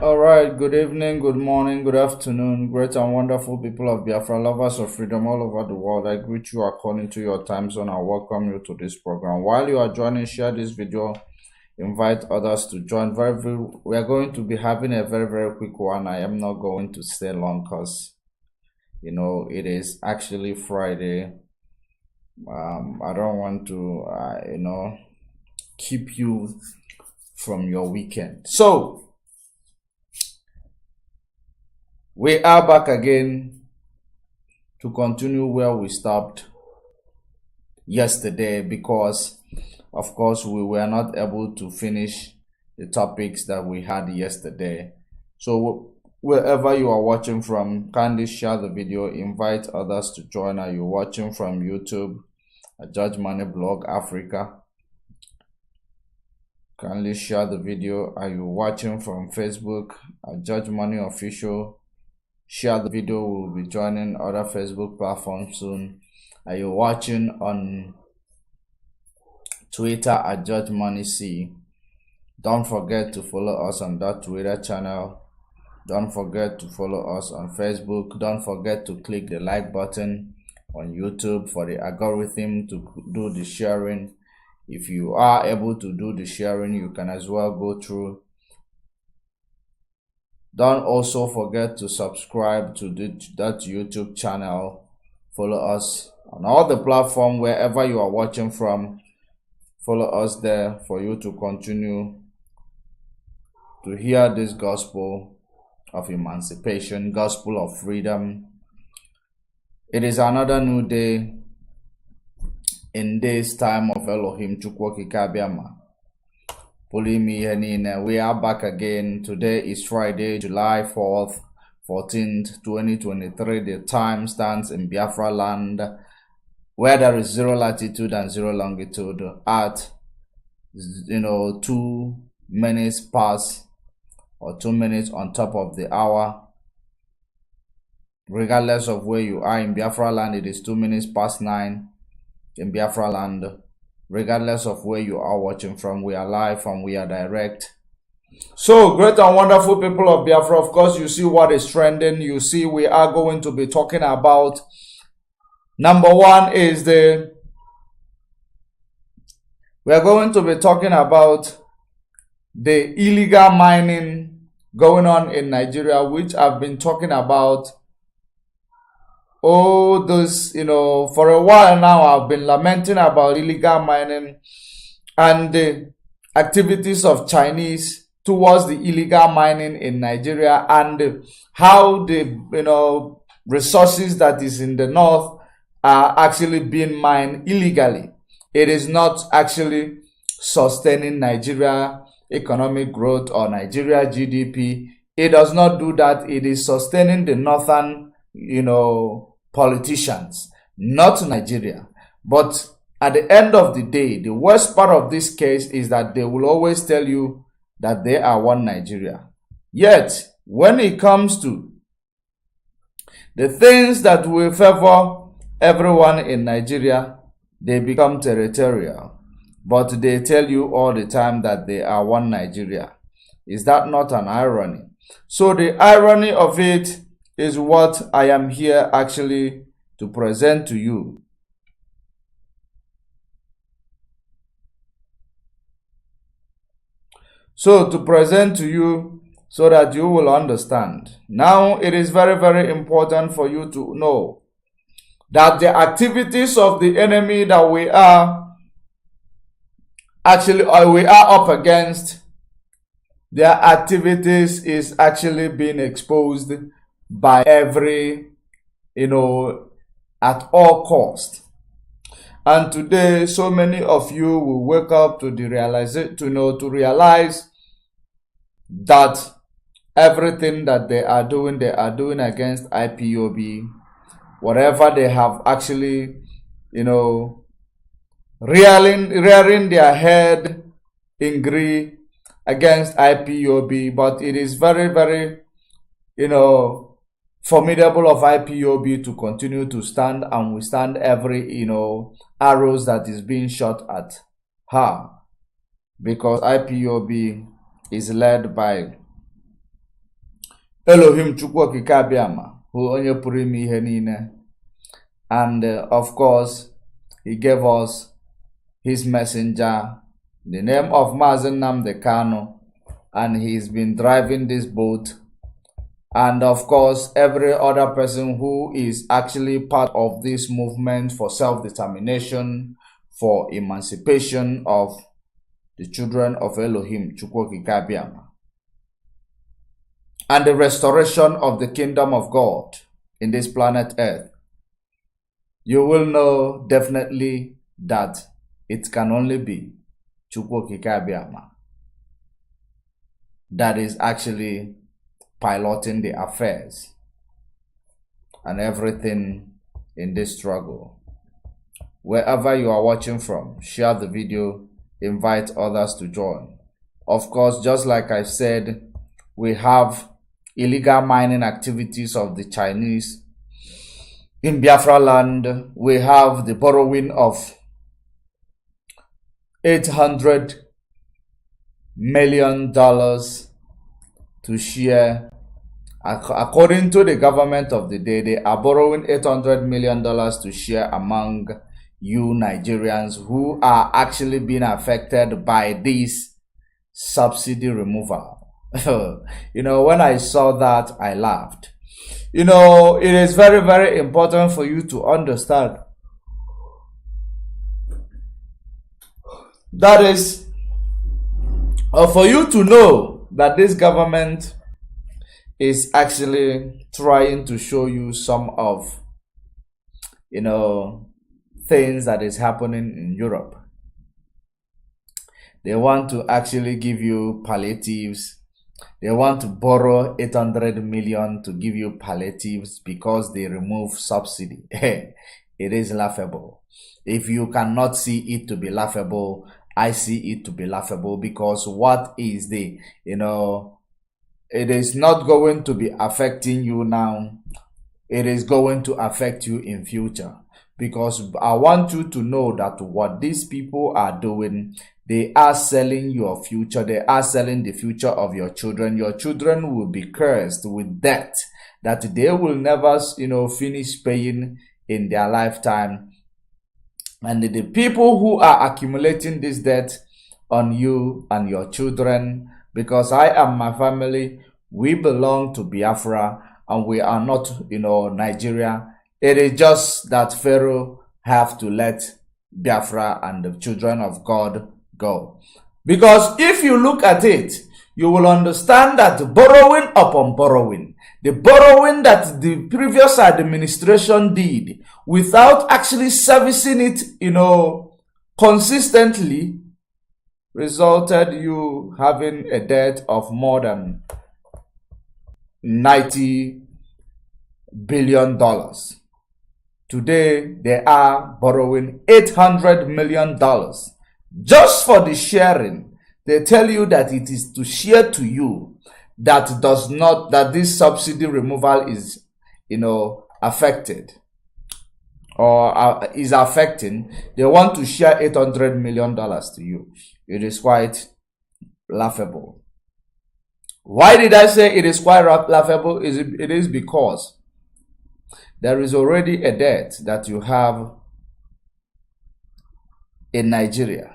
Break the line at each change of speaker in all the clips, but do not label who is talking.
All right, good evening, good morning, good afternoon, great and wonderful people of Biafra, lovers of freedom all over the world. I greet you according to your time zone. I welcome you to this program. While you are joining, share this video, invite others to join. We are going to be having a very quick one. I am not going to stay long because it is actually Friday. I don't want to keep you from your weekend. So we are back again to continue where we stopped yesterday because, of course, we were not able to finish the topics that we had yesterday. So wherever you are watching from, kindly share the video, invite others to join. Are you watching from YouTube, Judge Money Blog Africa? Kindly share the video. Are you watching from Facebook, Judge Money Official? Share the video. We'll be joining other Facebook platforms soon. Are you watching on Twitter at Judge Money C? Don't forget to follow us on that Twitter channel. Don't forget to follow us on Facebook. Don't forget to click the like button on YouTube for the algorithm to do the sharing. If you are able to do the sharing, you can as well go through. Don't also forget to subscribe to that YouTube channel. Follow us on all the platforms wherever you are watching from. Follow us there for you to continue to hear this gospel of emancipation, gospel of freedom. It is another new day in this time of Elohim Chukwoki Kabiama. We are back again. Today is Friday, July 4th, 14th, 2023. The time stands in Biafra land where there is 0 latitude and 0 longitude at 2 minutes past or 2 minutes on top of the hour. Regardless of where you are in Biafra land, it is 2 minutes past 9 in Biafra land. Regardless of where you are watching from, we are live and we are direct. So, great and wonderful people of Biafra, of course, you see what is trending. You see we are going to be talking about, number one is we are going to be talking about the illegal mining going on in Nigeria, which I've been talking about for a while now. I've been lamenting about illegal mining and the activities of Chinese towards the illegal mining in Nigeria and how the resources that is in the north are actually being mined illegally. It is not actually sustaining Nigeria economic growth or Nigeria GDP. It does not do that. It is sustaining the northern politicians, not Nigeria. But at the end of the day, the worst part of this case is that they will always tell you that they are one Nigeria. Yet, when it comes to the things that will favor everyone in Nigeria, they become territorial. But they tell you all the time that they are one Nigeria. Is that not an irony? So the irony of it is what I am here actually to present to you. So to present to you so that you will understand. Now it is very important for you to know that the activities of the enemy that we are up against, their activities is actually being exposed by every, at all cost. And today, so many of you will wake up to realize that everything that they are doing against IPOB. Whatever they have actually, rearing their head in glee against IPOB. But it is very, formidable of IPOB to continue to stand and withstand every, arrows that is being shot at her, because IPOB is led by Elohim Chukwu Kikabiama, who onye pụrụ ime ihe niile. And of course, he gave us his messenger, the name of Mazen Nnamdi Kanu, and he's been driving this boat. And of course, every other person who is actually part of this movement for self-determination, for emancipation of the children of Elohim, Chukwu Kikabiama, and the restoration of the kingdom of God in this planet Earth. You will know definitely that it can only be Chukwu Kikabiama that is actually piloting the affairs and everything in this struggle. Wherever you are watching from, share the video, invite others to join. Of course, just like I said, we have illegal mining activities of the Chinese in Biafra land. We have the borrowing of $800 million to share. According to the government of the day, they are borrowing $800 million to share among you Nigerians who are actually being affected by this subsidy removal. You know, when I saw that, I laughed. You know, it is very, very important for you to understand that is, for you to know that this government is actually trying to show you some of, you know, things that is happening in Europe. They want to actually give you palliatives. They want to borrow 800 million to give you palliatives because they remove subsidy. It is laughable. If you cannot see it to be laughable, I see it to be laughable, because what is the, you know, it is not going to be affecting you now. It is going to affect you in future, because I want you to know that what these people are doing, they are selling your future. They are selling the future of your children. Your children will be cursed with debt that they will never, you know, finish paying in their lifetime. And the people who are accumulating this debt on you and your children, because I and my family, we belong to Biafra and we are not, you know, Nigeria. It is just that Pharaoh have to let Biafra and the children of God go. Because if you look at it, you will understand that borrowing upon borrowing, the borrowing that the previous administration did without actually servicing it, you know, consistently, resulted you having a debt of more than $90 billion. Today, they are borrowing $800 million just for the sharing. They tell you that it is to share to you that does not, that this subsidy removal is, you know, affected or is affecting. They want to share $800 million to you. It is quite laughable. Why did I say it is quite laughable? It is because there is already a debt that you have in Nigeria.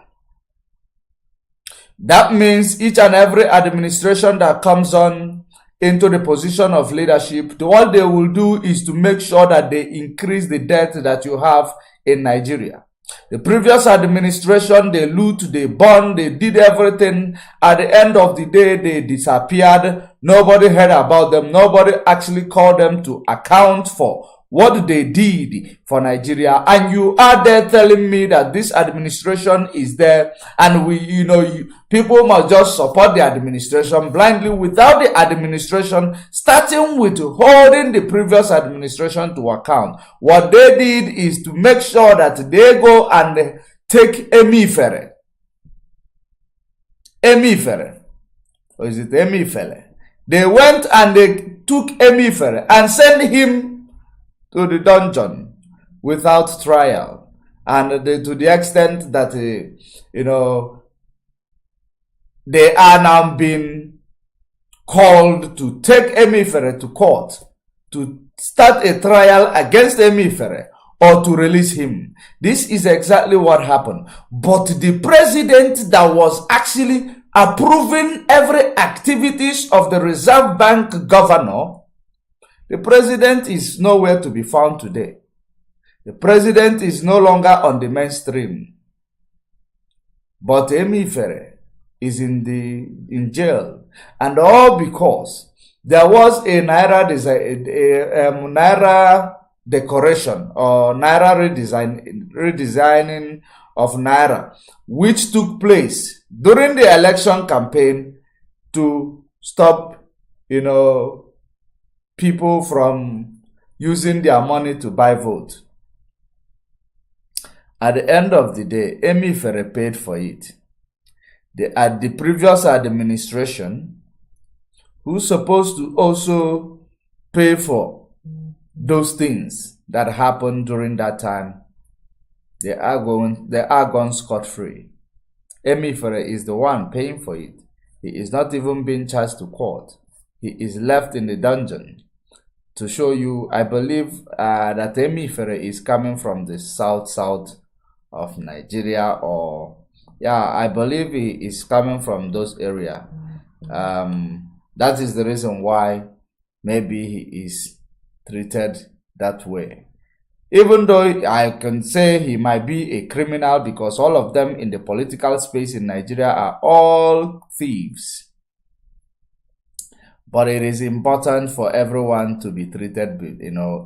That means each and every administration that comes on into the position of leadership, what they will do is to make sure that they increase the debt that you have in Nigeria. The previous administration, they loot, they burn, they did everything. At the end of the day, they disappeared. Nobody heard about them. Nobody actually called them to account for what they did for Nigeria. And you are there telling me that this administration is there and we, you know, people must just support the administration blindly without the administration starting with holding the previous administration to account. What they did is to make sure that they go and take Emifere. Or is it Emifele? They went and they took Emifere and sent him to the dungeon without trial, and to the extent that you know, they are now being called to take Emifere to court to start a trial against Emifere or to release him. This is exactly what happened. But the president that was actually approving every activities of the Reserve Bank governor, the president is nowhere to be found today. The president is no longer on the mainstream. But Emifere is in jail, and all because there was a Naira decoration or Naira redesigning of Naira, which took place during the election campaign to stop, people from using their money to buy vote. At the end of the day, Emifere paid for it. At the previous administration, who's supposed to also pay for those things that happened during that time, they are gone scot-free. Emifere is the one paying for it. He is not even being charged to court. He is left in the dungeon. To show you, I believe that Emifere is coming from the south of Nigeria, or I believe he is coming from those areas. That is the reason why maybe he is treated that way. Even though I can say he might be a criminal, because all of them in the political space in Nigeria are all thieves. But it is important for everyone to be treated,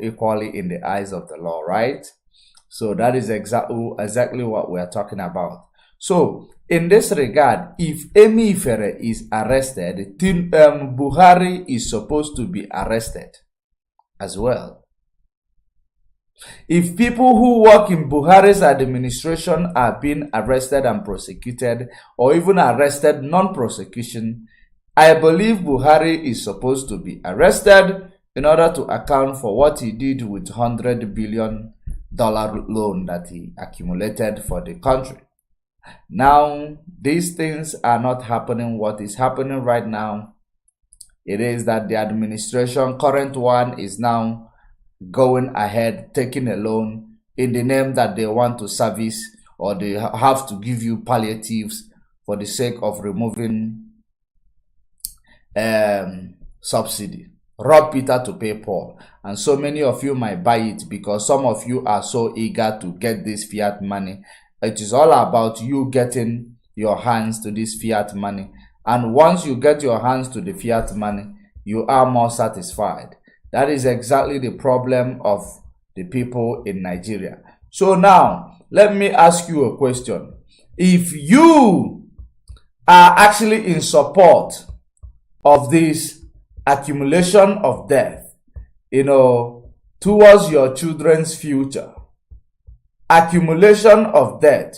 equally in the eyes of the law, right? So that is exactly what we are talking about. So in this regard, if Emifere is arrested, Buhari is supposed to be arrested as well. If people who work in Buhari's administration are being arrested and prosecuted, or even arrested non-prosecution, I believe Buhari is supposed to be arrested in order to account for what he did with $100 billion loan that he accumulated for the country. Now, these things are not happening. What is happening right now, it is that the administration, current one, is now going ahead, taking a loan in the name that they want to service, or they have to give you palliatives for the sake of removing subsidy. Rob Peter to pay Paul. And so many of you might buy it because some of you are so eager to get this fiat money. It is all about you getting your hands to this fiat money. And once you get your hands to the fiat money, you are more satisfied. That is exactly the problem of the people in Nigeria. So now, let me ask you a question. If you are actually in support of this accumulation of debt, towards your children's future, accumulation of debt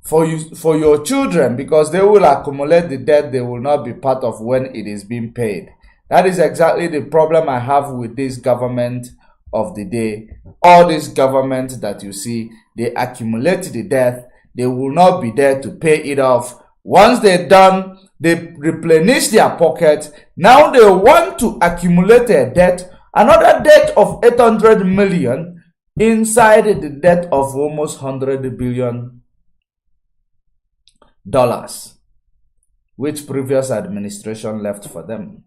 for your children, because they will accumulate the debt they will not be part of when it is being paid. That is exactly the problem I have with this government of the day. All this government that you see, they accumulate the debt, they will not be there to pay it off. Once they're done, they replenish their pocket. Now they want to accumulate a debt, another debt of 800 million inside the debt of almost $100 billion, which previous administration left for them.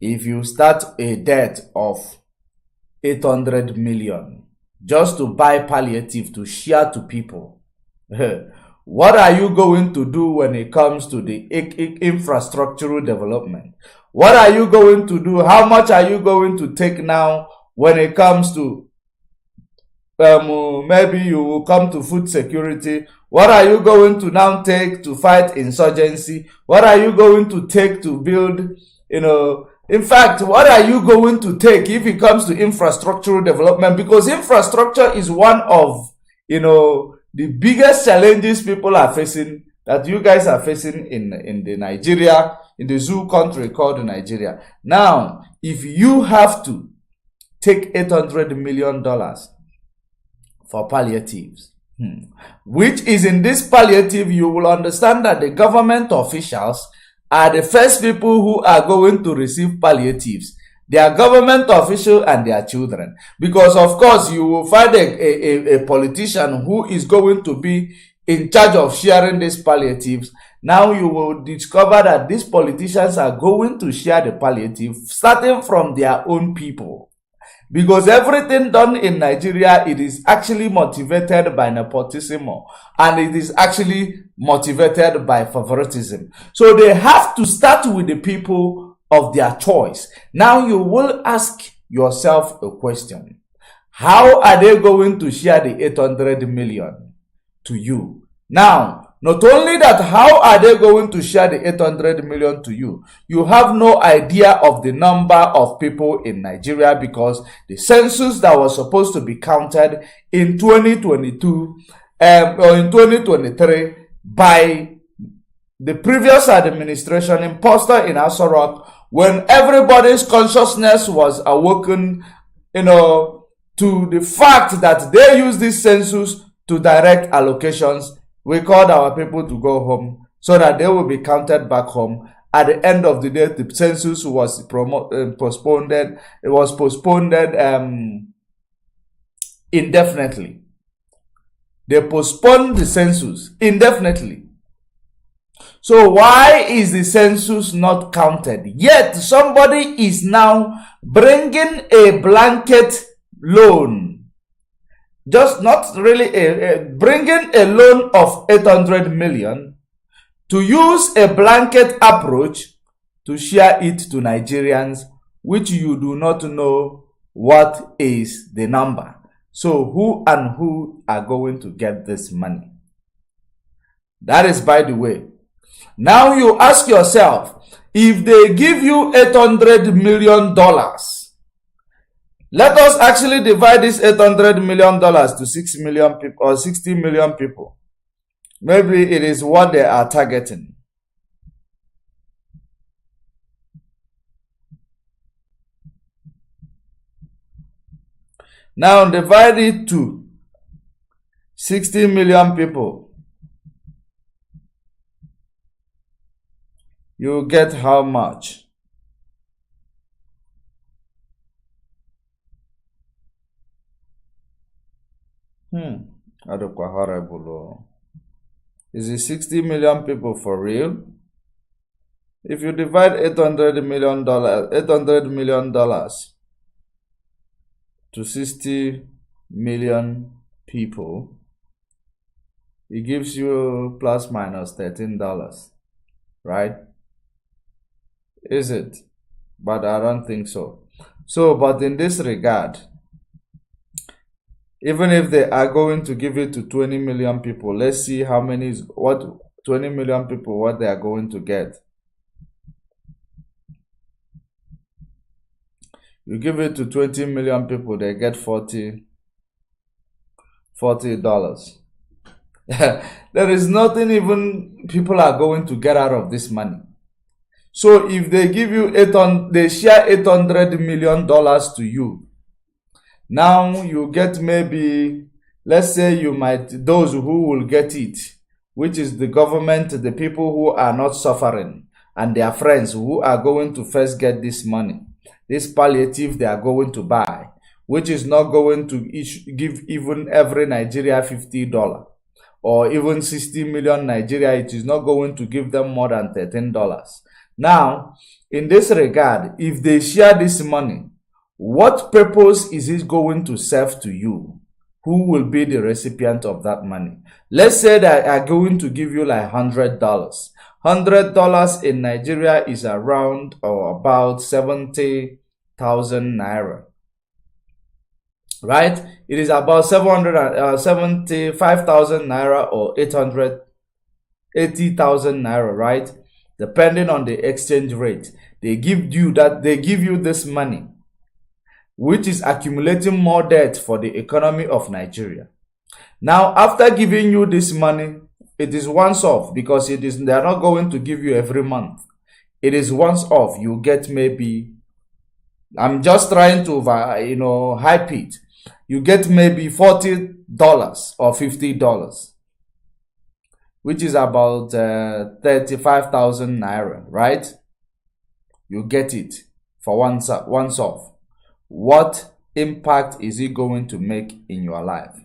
If you start a debt of 800 million just to buy palliative to share to people, what are you going to do when it comes to the infrastructural development? What are you going to do? How much are you going to take now when it comes to, maybe you will come to food security? What are you going to now take to fight insurgency? What are you going to take to build, in fact, what are you going to take if it comes to infrastructural development? Because infrastructure is one of, the biggest challenges people are facing, that you guys are facing in the Nigeria, in the zoo country called Nigeria. Now, if you have to take $800 million for palliatives, which is in this palliative, you will understand that the government officials are the first people who are going to receive palliatives. Their government official and their children. Because of course, you will find a politician who is going to be in charge of sharing these palliatives. Now you will discover that these politicians are going to share the palliative starting from their own people. Because everything done in Nigeria, it is actually motivated by nepotism and it is actually motivated by favoritism. So they have to start with the people of their choice. Now you will ask yourself a question. How are they going to share the 800 million to you? Now, not only that, how are they going to share the 800 million to you? You have no idea of the number of people in Nigeria because the census that was supposed to be counted in 2022 or in 2023 by the previous administration impostor in Asari, when everybody's consciousness was awoken, to the fact that they use this census to direct allocations. We called our people to go home so that they will be counted back home. At the end of the day, the census was postponed. It was postponed indefinitely. They postponed the census indefinitely. So why is the census not counted? Yet somebody is now bringing a blanket loan. Just not really bringing a loan of 800 million to use a blanket approach to share it to Nigerians, which you do not know what is the number. So who are going to get this money? That is by the way. Now you ask yourself, if they give you $800 million, let us actually divide this $800 million to 6 million people or 60 million people. Maybe it is what they are targeting. Now divide it to 60 million people. You get how much? Horrible. Is it 60 million people for real? If you divide $800 million to 60 million people, it gives you plus minus $13, right? Is it? But I don't think so. But in this regard, even if they are going to give it to 20 million people, let's see how many is what 20 million people what they are going to get. You give it to 20 million people, they get $40. There is nothing even people are going to get out of this money. So if they give you they share $800 million to you. Now you get maybe, let's say those who will get it, which is the government, the people who are not suffering, and their friends who are going to first get this money, this palliative they are going to buy, which is not going to give even every Nigeria $50 or even 60 million Nigeria, it is not going to give them more than $13. Now, in this regard, if they share this money, what purpose is it going to serve to you? Who will be the recipient of that money? Let's say that I are going to give you like $100. $100 in Nigeria is around or about 70,000 naira. Right? It is about 75,000 naira or 880,000 naira, right? Depending on the exchange rate. They give you this money, which is accumulating more debt for the economy of Nigeria. Now, after giving you this money, it is once off because they are not going to give you every month. It is once off. You get maybe, I'm just trying to, hype it. you get maybe $40 or $50, which is about 35,000 naira, right? You get it for once off. What impact is it going to make in your life?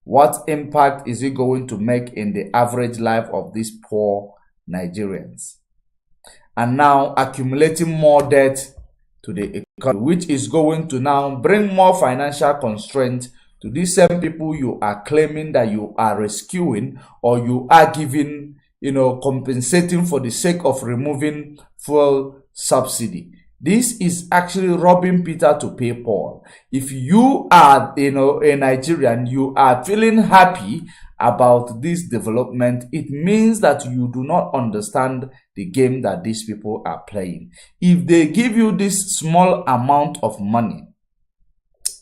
What impact is it going to make in the average life of these poor Nigerians? And now accumulating more debt to the economy, which is going to now bring more financial constraint to these same people you are claiming that you are rescuing, or you are giving, compensating for the sake of removing fuel subsidy. This is actually robbing Peter to pay Paul. If you are, a Nigerian, you are feeling happy about this development, it means that you do not understand the game that these people are playing. If they give you this small amount of money,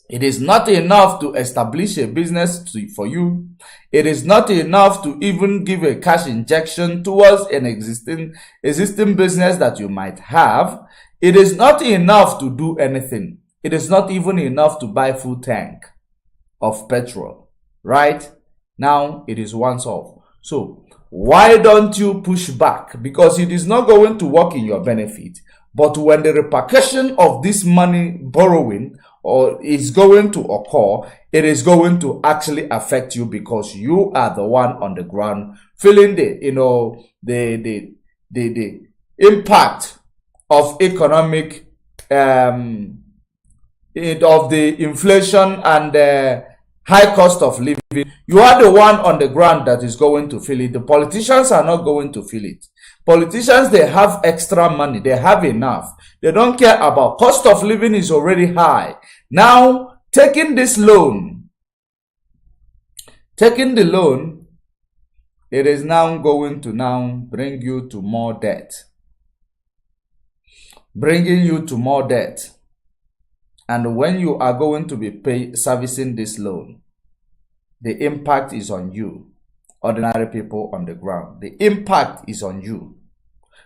it is not enough to establish a business for you. It is not enough to even give a cash injection towards an existing business that you might have. It is not enough to do anything. It is not even enough to buy full tank of petrol, right? Now it is once off. So why don't you push back? Because it is not going to work in your benefit. But when the repercussion of this money borrowing is going to occur, it is going to actually affect you, because you are the one on the ground feeling the impact of economic of the inflation and the high cost of living. You are the one on the ground that is going to feel it. The politicians are not going to feel it. Politicians, they have extra money. They have enough. They don't care about cost of living is already high. Now, taking the loan, it is now going to bring you to more debt. Bringing you to more debt. And when you are going to be servicing this loan, the impact is on you, ordinary people on the ground. The impact is on you.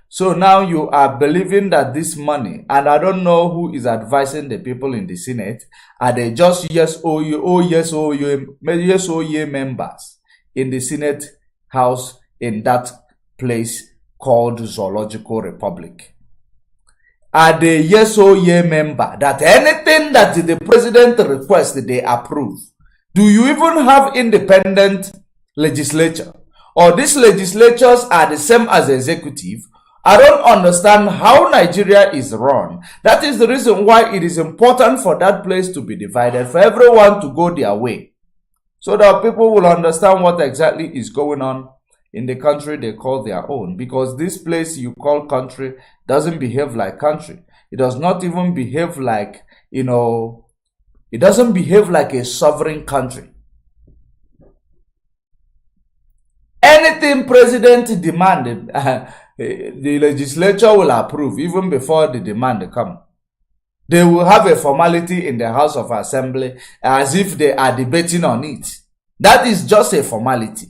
So now you are believing that this money, and I don't know who is advising the people in the Senate, are they just yes or yeah members in the Senate House in that place called Zoological Republic? Are the yes or yeah member that anything that the president requests, they approve? Do you even have independent legislature? Or these legislatures are the same as the executive? I don't understand how Nigeria is run. That is the reason why it is important for that place to be divided, for everyone to go their way, so that people will understand what exactly is going on in the country they call their own. Because this place you call country doesn't behave like country. It does not even behave like, it doesn't behave like a sovereign country. Anything president demanded, the legislature will approve even before the demand come. They will have a formality in the House of Assembly as if they are debating on it. That is just a formality.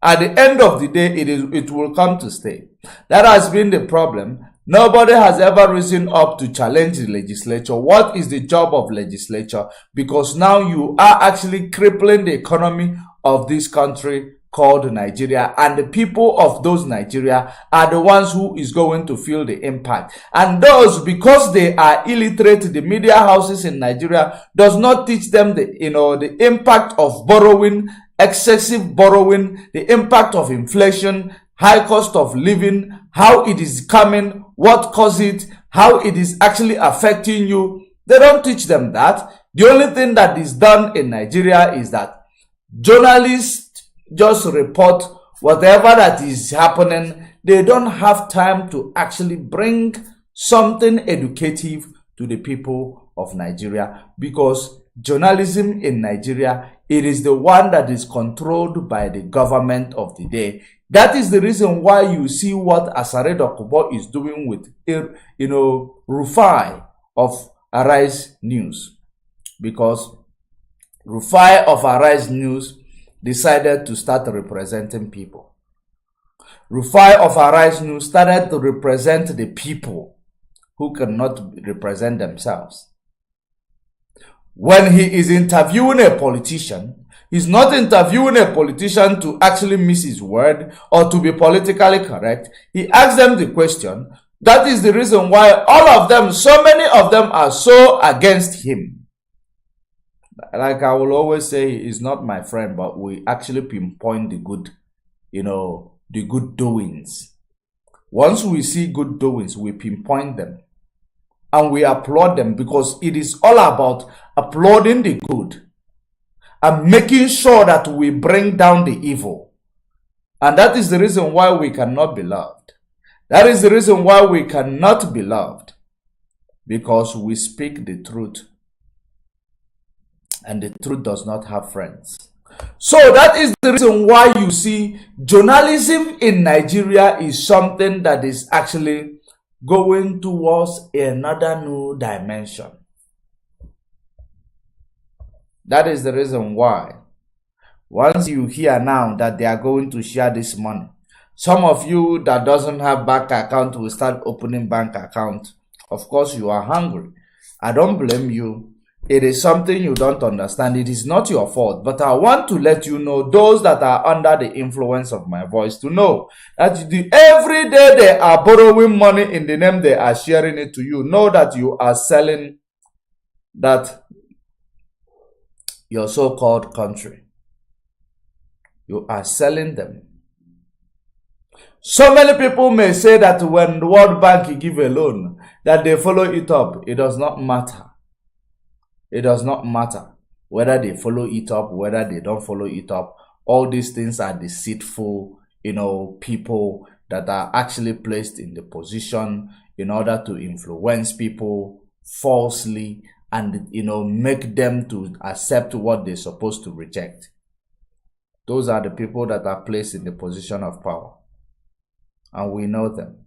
At the end of the day, it will come to stay. That has been the problem. Nobody has ever risen up to challenge the legislature. What is the job of legislature? Because now you are actually crippling the economy of this country called Nigeria, and the people of those Nigeria are the ones who is going to feel the impact. And those, because they are illiterate, the media houses in Nigeria does not teach them the impact of borrowing, excessive borrowing, the impact of inflation, high cost of living, how it is coming, what caused it, how it is actually affecting you. They don't teach them that. The only thing that is done in Nigeria is that journalists just report whatever that is happening. They don't have time to actually bring something educative to the people of Nigeria, because journalism in Nigeria, it is the one that is controlled by the government of the day. That is the reason why you see what Asari is doing with, Rufai of Arise News. Because Rufai of Arise News decided to start representing people. Rufai of Arise News started to represent the people who cannot represent themselves. when he is interviewing a politician, he's not interviewing a politician to actually miss his word or to be politically correct. He asks them the question. That is the reason why all of them, so many of them are so against him. Like I will always say, he is not my friend, but we actually pinpoint the good, the good doings. Once we see good doings, we pinpoint them. And we applaud them, because it is all about applauding the good and making sure that we bring down the evil. And that is the reason why we cannot be loved. That is the reason why we cannot be loved, because we speak the truth. And the truth does not have friends. So that is the reason why you see journalism in Nigeria is something that is actually going towards another new dimension. That is the reason why, once you hear now that they are going to share this money, some of you that doesn't have bank account will start opening bank account. Of course, you are hungry. I don't blame you. It is something you don't understand. It is not your fault. But I want to let you know, those that are under the influence of my voice, to know that every day they are borrowing money in the name they are sharing it to you. Know that you are selling that your so-called country. You are selling them. So many people may say that when the World Bank give a loan, that they follow it up. It does not matter. It does not matter whether they follow it up, whether they don't follow it up. All these things are deceitful, people that are actually placed in the position in order to influence people falsely and, make them to accept what they're supposed to reject. Those are the people that are placed in the position of power. And we know them.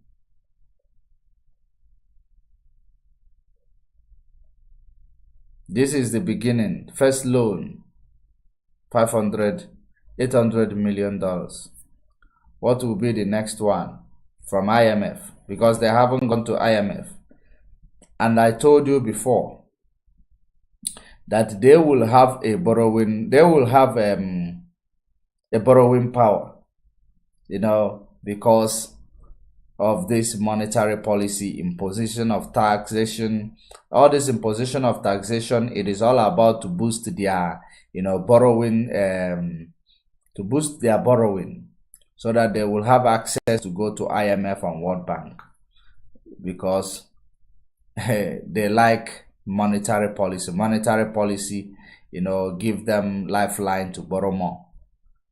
This is the beginning. First loan, $800 million. What will be the next one from IMF? Because they haven't gone to IMF. And I told you before that they will have a borrowing power, because of this monetary policy, imposition of taxation. All this imposition of taxation, it is all about to boost their borrowing, so that they will have access to go to IMF and World Bank, because they like monetary policy. Give them lifeline to borrow more.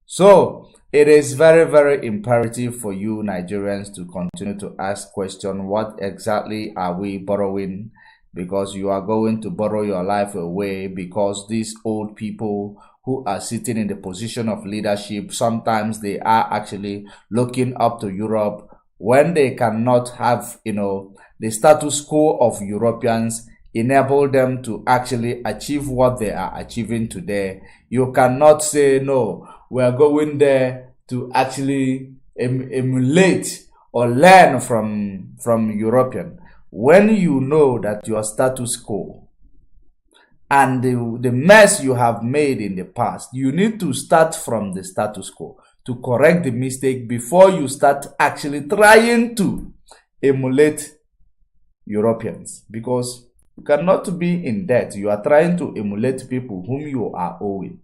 So it is very, very imperative for you Nigerians to continue to ask questions. What exactly are we borrowing? Because you are going to borrow your life away, because these old people who are sitting in the position of leadership, sometimes they are actually looking up to Europe when they cannot have, the status quo of Europeans enable them to actually achieve what they are achieving today. You cannot say, no, we are going there to actually emulate or learn from European, when you know that your status quo and the mess you have made in the past. You need to start from the status quo to correct the mistake before you start actually trying to emulate Europeans, because you cannot be in debt. You are trying to emulate people whom you are owing.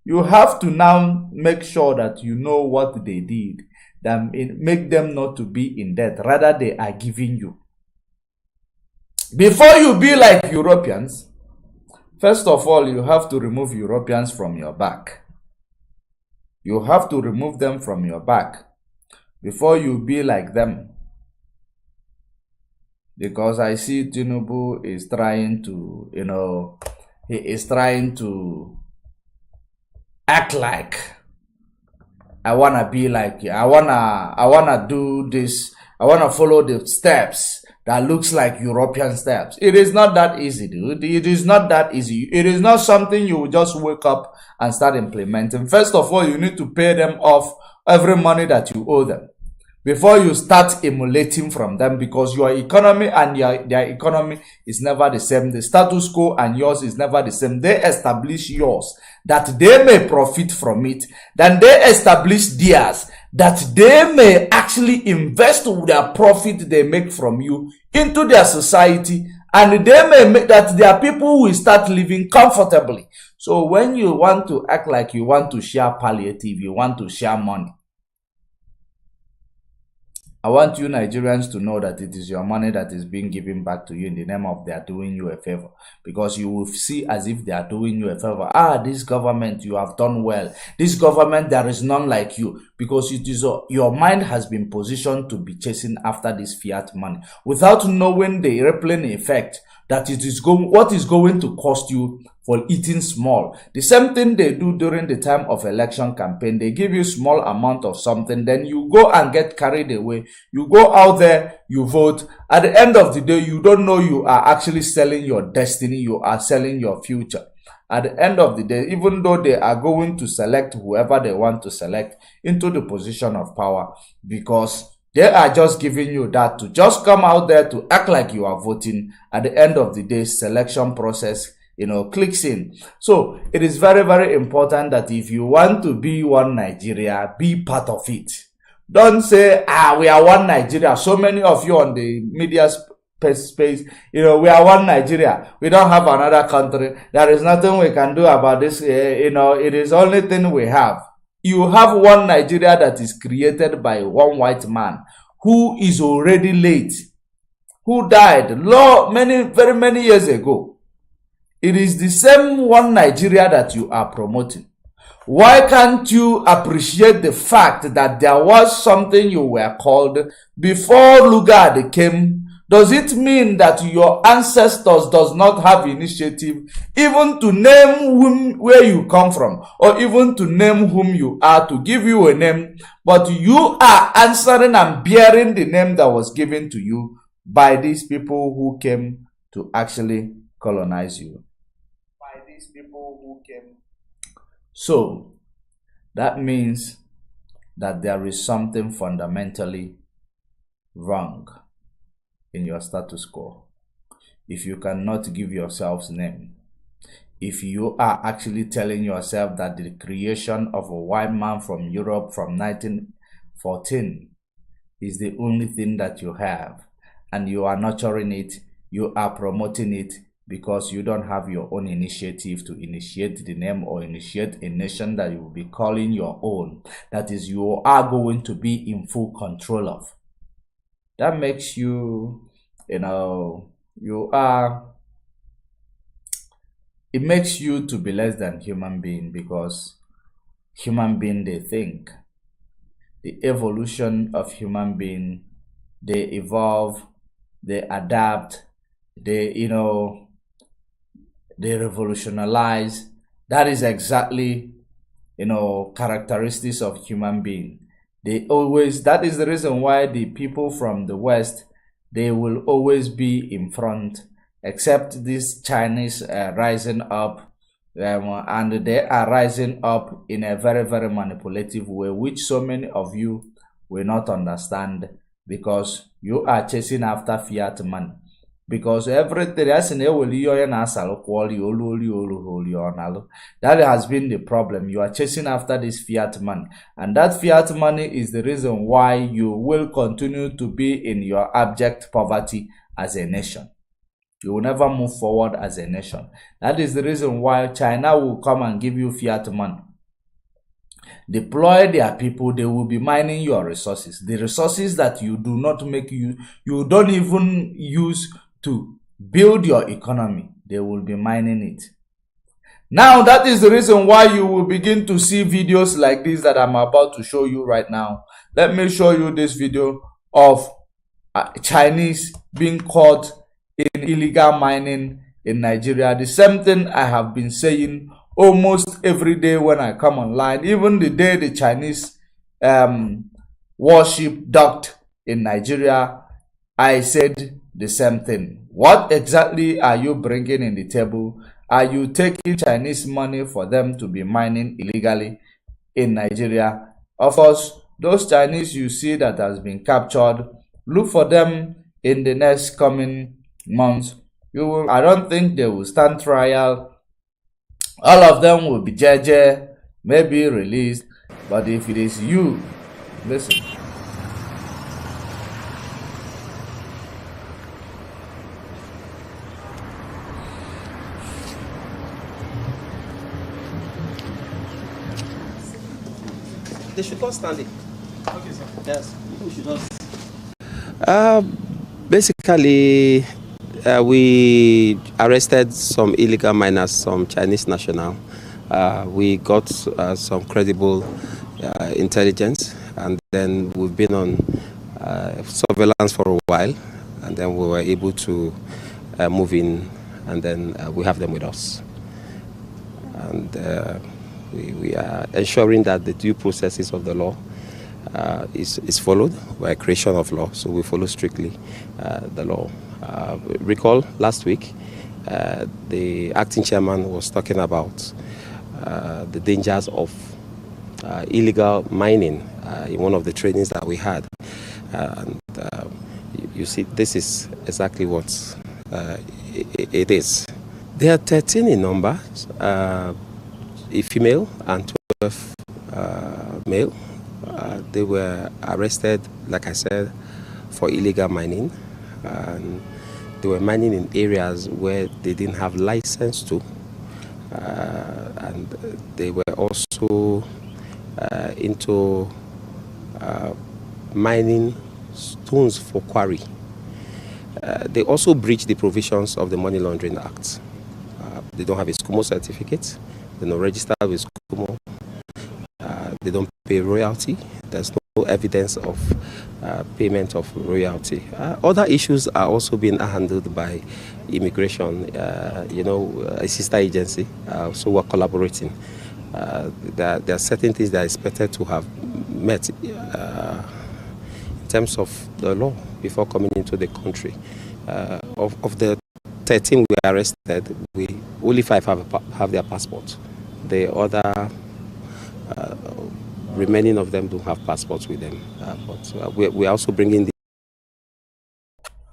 You have to now make sure that you know what they did, that make them not to be in debt. Rather, they are giving you. Before you be like Europeans, first of all, you have to remove Europeans from your back. You have to remove them from your back before you be like them. Because I see Tinubu is trying to, he is trying to act like, I want to be like you. I want to do this. I want to follow the steps that looks like European steps. It is not that easy, dude. It is not that easy. It is not something you just wake up and start implementing. First of all, you need to pay them off every money that you owe them. before you start emulating from them, because your economy and their economy is never the same. The status quo and yours is never the same. They establish yours that they may profit from it. Then they establish theirs that they may actually invest their profit they make from you into their society, and they may make that their people will start living comfortably. So when you want to act like you want to share palliative, you want to share money, I want you Nigerians to know that it is your money that is being given back to you in the name of they are doing you a favor. Because you will see as if they are doing you a favor. This government, you have done well. This government, there is none like you. Because it is your mind has been positioned to be chasing after this fiat money without knowing the rippling effect that it is what is going to cost you for eating small. The same thing they do during the time of election campaign. They give you small amount of something, then you go and get carried away. You go out there, you vote. At the end of the day, you don't know you are actually selling your destiny. You are selling your future. At the end of the day, even though they are going to select whoever they want to select into the position of power, because they are just giving you that to just come out there to act like you are voting. At the end of the day, selection process, clicks in. So it is very, very important that if you want to be one Nigeria, be part of it. Don't say, we are one Nigeria. So many of you on the media space, we are one Nigeria. We don't have another country. There is nothing we can do about this. It is the only thing we have. You have one Nigeria that is created by one white man who is already late, who died very many years ago. It is the same one Nigeria that you are promoting. Why can't you appreciate the fact that there was something you were called before Lugard came? Does it mean that your ancestors does not have initiative even to name where you come from, or even to name whom you are, to give you a name, but you are answering and bearing the name that was given to you by these people who came to actually colonize you? So that means that there is something fundamentally wrong in your status quo. If you cannot give yourselves name, if you are actually telling yourself that the creation of a white man from Europe from 1914 is the only thing that you have, and you are nurturing it, you are promoting it, because you don't have your own initiative to initiate the name or initiate a nation that you will be calling your own, that is, you are going to be in full control of. That makes you, it makes you to be less than human being, because human being, they think. The evolution of human being, they evolve, they adapt, they revolutionize. That is exactly, characteristics of human being. That is the reason why the people from the West, they will always be in front, except this Chinese rising up, and they are rising up in a very, very manipulative way, which so many of you will not understand, because you are chasing after fiat money. Because everything that has been the problem. You are chasing after this fiat money, and that fiat money is the reason why you will continue to be in your abject poverty as a nation. You will never move forward as a nation. That is the reason why China will come and give you fiat money. Deploy their people, they will be mining your resources. The resources that you do not make, you don't even use to build your economy, they will be mining it. Now, that is the reason why you will begin to see videos like this that I'm about to show you right now. Let me show you this video of Chinese being caught in illegal mining in Nigeria. The same thing I have been saying almost every day when I come online. Even the day the Chinese warship docked in Nigeria, I said the same thing. What exactly are you bringing in the table? Are you taking Chinese money for them to be mining illegally in Nigeria? Of course, those Chinese you see that has been captured, look for them in the next coming months. I don't think they will stand trial. All of them will be judged, maybe released. But if it is you, listen.
They should not stand it.
Okay, sir.
Yes, people should not. Basically, we arrested some illegal miners, some Chinese national. We got some credible intelligence, and then we've been on surveillance for a while, and then we were able to move in, and then we have them with us. And we are ensuring that the due processes of the law is followed by creation of law, so we follow strictly the law. Recall last week, the acting chairman was talking about the dangers of illegal mining in one of the trainings that we had. And you see, this is exactly what it is. There are 13 in number, a female and 12 male. They were arrested, like I said, for illegal mining. And they were mining in areas where they didn't have license to. And they were also into mining stones for quarry. They also breached the provisions of the Money Laundering Act. They don't have a SCUMO certificate. They're not registered with SCUMO. They don't pay royalty. There's no evidence of payment of royalty. Other issues are also being handled by immigration, a sister agency, so we're collaborating. There are certain things that are expected to have met in terms of the law before coming into the country. Of the 13 we arrested, only 5 have their passport. The other remaining of them don't have passports with them. But we're also bringing the...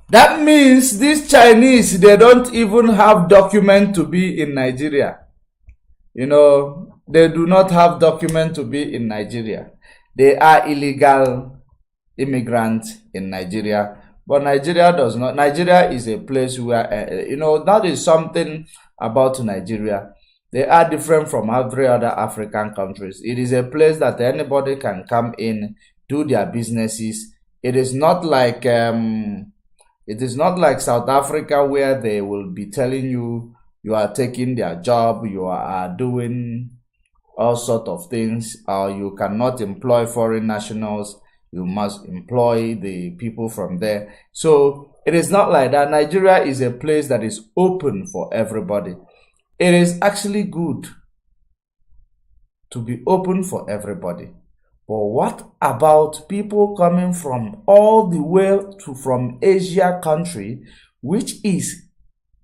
That means these Chinese, they don't even have document to be in Nigeria. You know, they do not have document to be in Nigeria. They are illegal immigrants in Nigeria. But Nigeria does not. Nigeria is a place where, that is something about Nigeria. They are different from every other African countries. It is a place that anybody can come in, do their businesses. It is not like South Africa, where they will be telling you you are taking their job, you are doing all sorts of things, or you cannot employ foreign nationals. You must employ the people from there. So it is not like that. Nigeria is a place that is open for everybody. It is actually good to be open for everybody. But what about people coming from all the way from Asia country, which is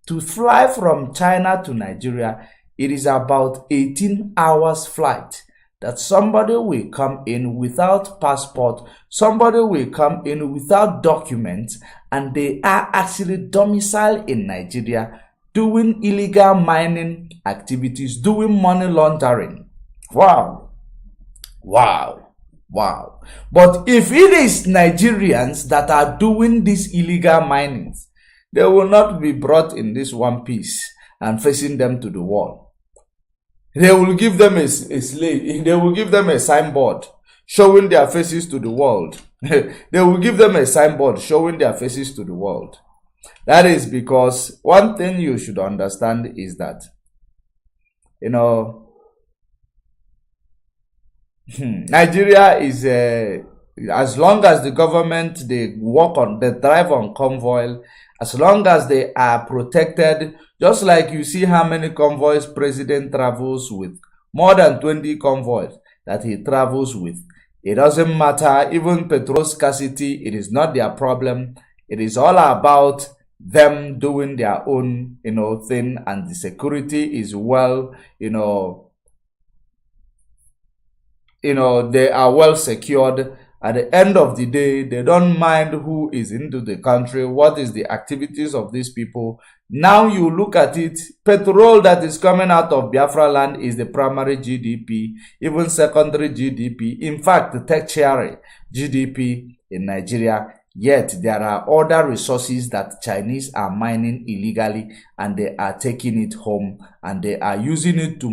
to fly from China to Nigeria? It is about 18 hours flight. That somebody will come in without passport, somebody will come in without documents, and they are actually domiciled in Nigeria, doing illegal mining activities, doing money laundering. Wow. Wow. Wow. But if it is Nigerians that are doing these illegal minings, they will not be brought in this one piece and facing them to the wall. They will give them a slave. They will give them a signboard showing their faces to the world. They will give them a signboard showing their faces to the world. That is because one thing you should understand is that, Nigeria is as long as the government, they drive on convoy, as long as they are protected, just like you see how many convoys president travels with, more than 20 convoys that he travels with. It doesn't matter, even petrol scarcity, it is not their problem. It is all about them doing their own, thing, and the security is well, they are well secured. At the end of the day, they don't mind who is into the country, what is the activities of these people. Now you look at it, petrol that is coming out of Biafra land is the primary GDP, even secondary GDP, in fact, the tertiary GDP in Nigeria. Yet there are other resources that Chinese are mining illegally, and they are taking it home and they are using it to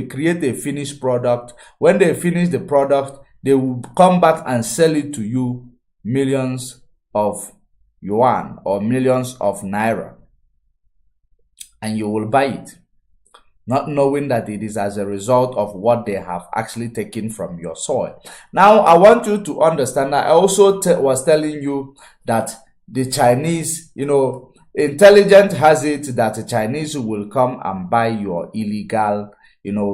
create a finished product. When they finish the product, they will come back and sell it to you millions of yuan or millions of naira, and you will buy it, not knowing that it is as a result of what they have actually taken from your soil. Now, I want you to understand that I also was telling you that the Chinese, intelligence has it that the Chinese will come and buy your illegal,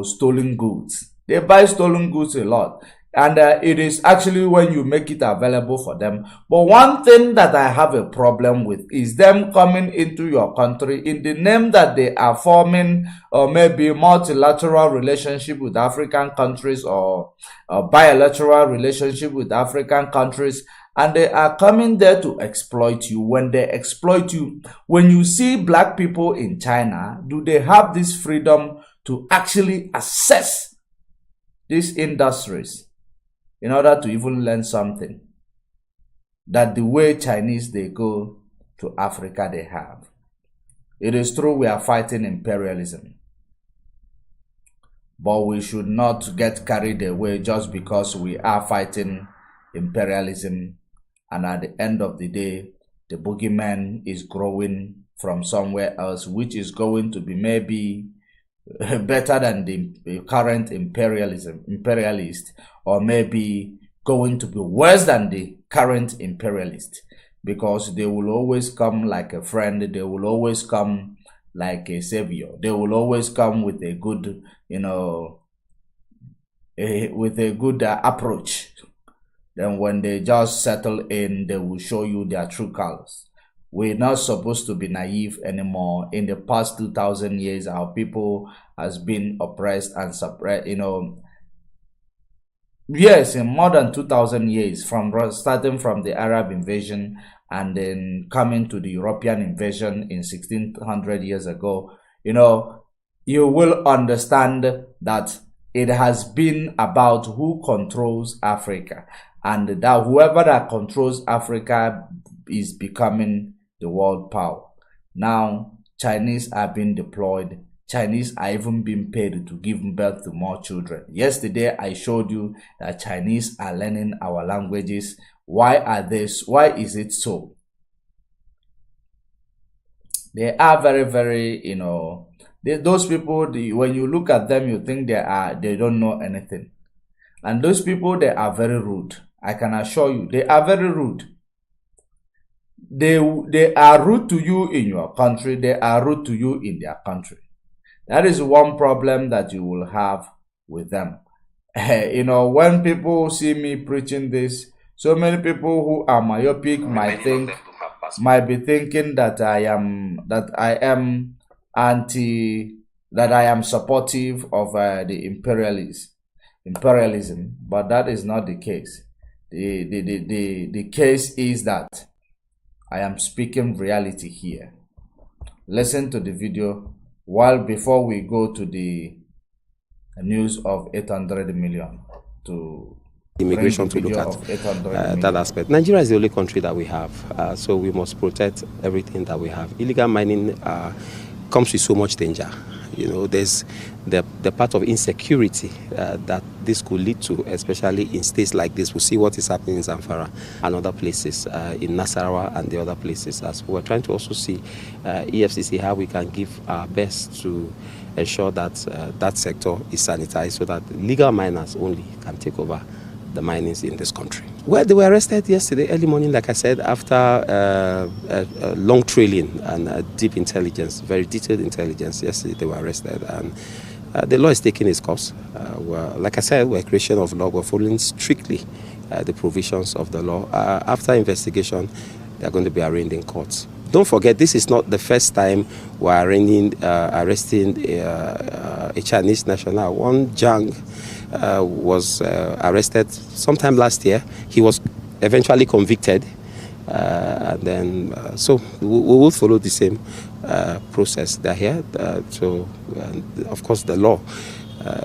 stolen goods. They buy stolen goods a lot. And it is actually when you make it available for them. But one thing that I have a problem with is them coming into your country in the name that they are forming maybe multilateral relationship with African countries or bilateral relationship with African countries. And they are coming there to exploit you. When they exploit you, when you see black people in China, do they have this freedom to actually assess these industries in order to even learn something that the way Chinese they go to Africa they have? It is true we are fighting imperialism, but we should not get carried away just because we are fighting imperialism and at the end of the day the boogeyman is growing from somewhere else, which is going to be maybe better than the current imperialist, or maybe going to be worse than the current imperialist, because they will always come like a friend, they will always come like a savior, they will always come with a good, approach. Then when they just settle in, they will show you their true colors. We're not supposed to be naive anymore. In the past 2,000 years, our people has been oppressed and suppressed, yes, in more than 2,000 years, starting from the Arab invasion and then coming to the European invasion in 1600 years ago. You will understand that it has been about who controls Africa, and that whoever that controls Africa is becoming the world power. Now, Chinese are being deployed. Chinese are even being paid to give birth to more children. Yesterday, I showed you that Chinese are learning our languages. Why is it so? They are very, very, those people, when you look at them, you think they don't know anything. And those people, they are very rude. I can assure you, they are very rude. They are rude to you in your country. They are rude to you in their country. That is one problem that you will have with them. When people see me preaching this, so many people who are myopic might be thinking that I am supportive of the imperialism, but that is not the case. The case is that I am speaking reality here. Listen to the video before we go to the news of 800 million to
immigration to look at that aspect. Nigeria is the only country that we have, so we must protect everything that we have. Illegal mining comes with so much danger. There's the part of insecurity that this could lead to, especially in states like this. We see what is happening in Zamfara and other places, in Nasarawa and the other places. As we're trying to also see EFCC how we can give our best to ensure that that sector is sanitized, so that legal miners only can take over the minings in this country. Well, they were arrested yesterday early morning, like I said, after a long trailing and deep intelligence, very detailed intelligence. Yesterday they were arrested, and the law is taking its course. Like I said, we're a creation of law. We're following strictly the provisions of the law. After investigation, they're going to be arraigned in courts. don't forget, this is not the first time we're arresting a Chinese national. One Zhang was arrested sometime last year. He was eventually convicted. And then, so we will follow the same process. They're here. So, of course, the law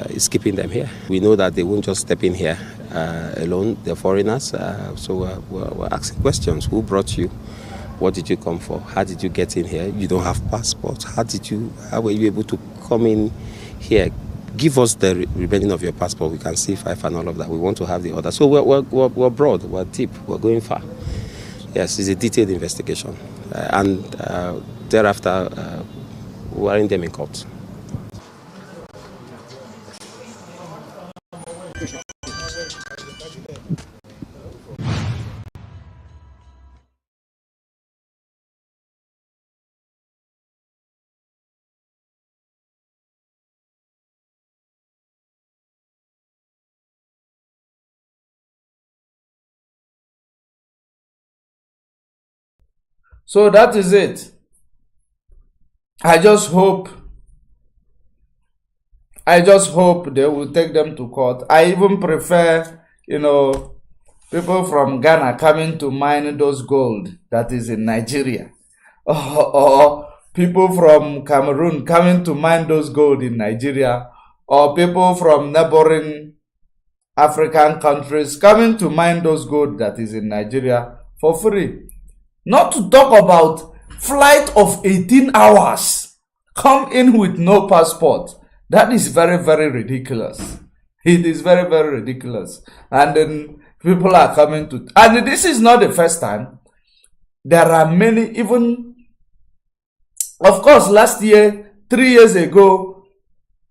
is keeping them here. We know that they won't just step in here alone. They're foreigners. So we're asking questions. Who brought you? What did you come for? How did you get in here? You don't have passport. How were you able to come in here? Give us the remaining of your passport. We can see five and all of that. We want to have the order. So we're broad. We're deep. We're going far. Yes, it's a detailed investigation, and thereafter, we're in them in court.
So that is it. I just hope they will take them to court. I even prefer, people from Ghana coming to mine those gold that is in Nigeria, or people from Cameroon coming to mine those gold in Nigeria, or people from neighboring African countries coming to mine those gold that is in Nigeria for free. Not to talk about flight of 18 hours, come in with no passport. That is very, very ridiculous. It is very, very ridiculous. And then people are coming to, and this is not the first time. There are many, even, of course, last year, 3 years ago,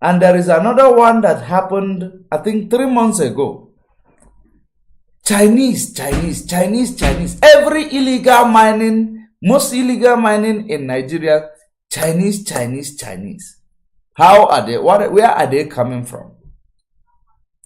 and there is another one that happened, I think 3 months ago. Chinese. Every illegal mining, most illegal mining in Nigeria, Chinese. How are they? Where are they coming from?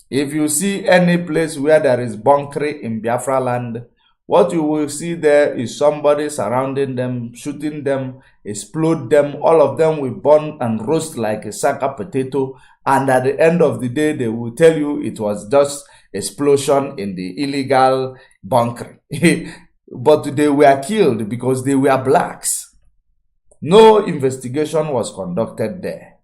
If you see any place where there is bunkering in Biafra land, what you will see there is somebody surrounding them, shooting them, explode them. All of them will burn and roast like a sack of potato. And at the end of the day, they will tell you it was just explosion in the illegal bunker. But they were killed because they were blacks. No investigation was conducted there.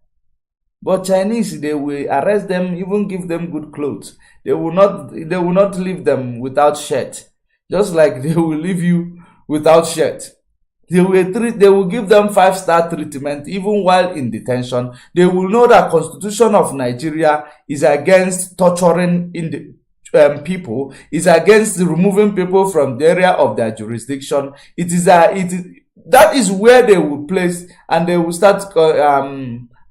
But Chinese, they will arrest them, even give them good clothes. They will not leave them without shirt. Just like they will leave you without shirt. They will give them 5-star treatment even while in detention. They will know that Constitution of Nigeria is against torturing people, is against removing people from the area of their jurisdiction. That is where they will place, and they will start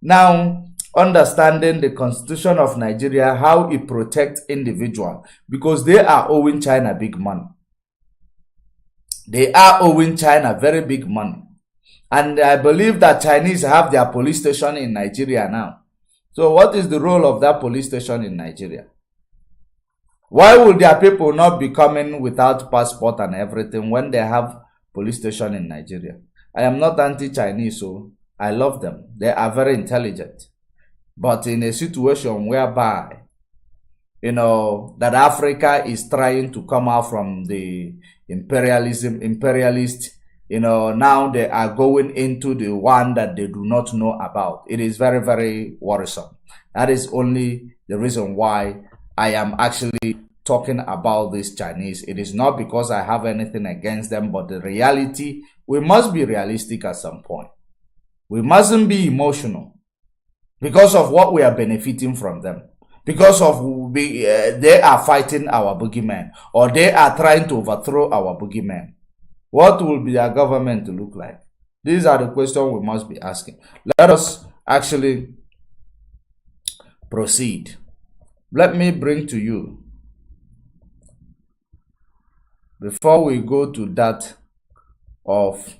now understanding the Constitution of Nigeria, how it protects individual, because they are owing China big money. They are owing China very big money. And I believe that Chinese have their police station in Nigeria now. So what is the role of that police station in Nigeria? Why would their people not be coming without passport and everything when they have police station in Nigeria? I am not anti-Chinese, so I love them. They are very intelligent. But in a situation whereby, that Africa is trying to come out from the imperialist, now they are going into the one that they do not know about. It is very, very worrisome. That is only the reason why I am actually talking about this Chinese. It is not because I have anything against them, but the reality, we must be realistic at some point. We mustn't be emotional because of what we are benefiting from them. Because of they are fighting our boogeyman, or they are trying to overthrow our boogeyman. What will be our government to look like? These are the questions we must be asking. Let us actually proceed. Let me bring to you, before we go to that of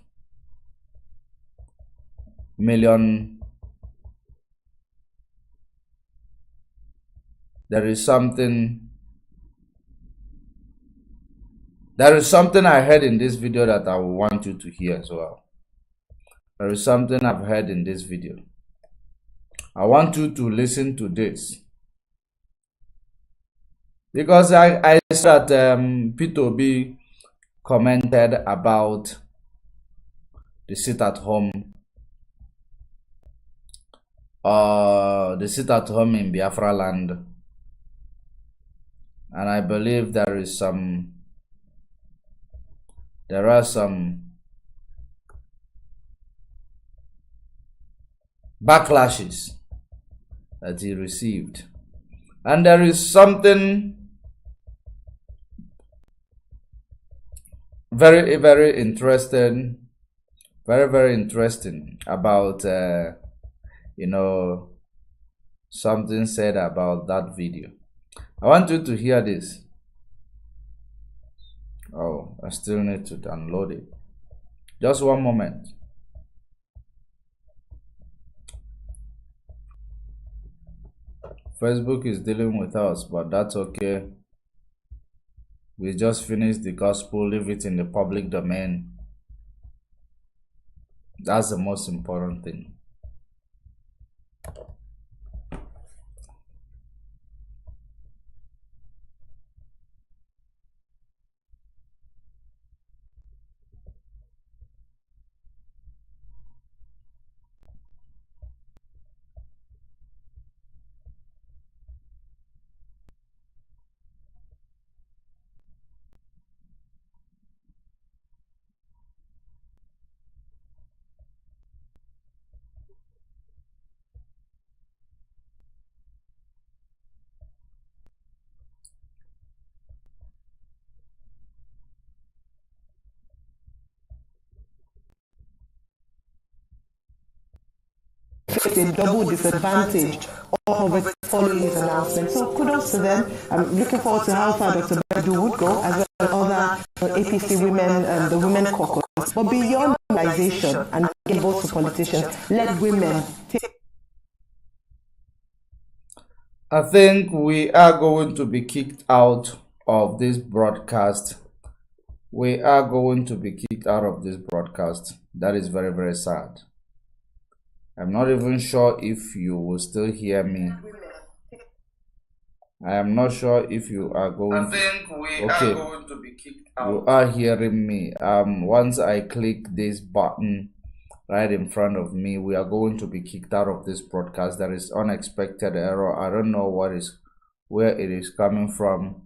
million, there is something I heard in this video that I want you to hear as well. There is something I've heard in this video. I want you to listen to this. Because I saw that P2B commented about the sit-at-home in Biafra land. And I believe there are some backlashes that he received. And there is something very, very interesting, very interesting about, something said about that video. I want you to hear this. Oh, I still need to download it. Just one moment. Facebook is dealing with us, but that's okay. We just finished the gospel, leave it in the public domain. That's the most important thing.
A double disadvantage of it following his announcement. So kudos to them. I'm looking forward to how far Dr. Bedu would go, as well as other APC women, the Women Caucus. But beyond mobilization and getting votes for politicians, let women take.
I think we are going to be kicked out of this broadcast. We are going to be kicked out of this broadcast. That is very, very sad. I'm not even sure if you will still hear me. I am not sure if you are going. I think we are going to be kicked out. You are hearing me. Once I click this button right in front of me, we are going to be kicked out of this broadcast. There is unexpected error. I don't know where it is coming from.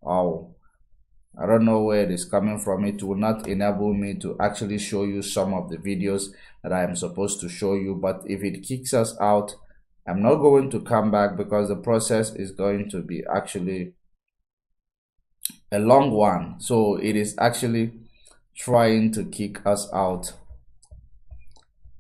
Oh, I don't know where it is coming from. It will not enable me to actually show you some of the videos that I am supposed to show you. But if it kicks us out, I'm not going to come back, because the process is going to be actually a long one. So it is actually trying to kick us out.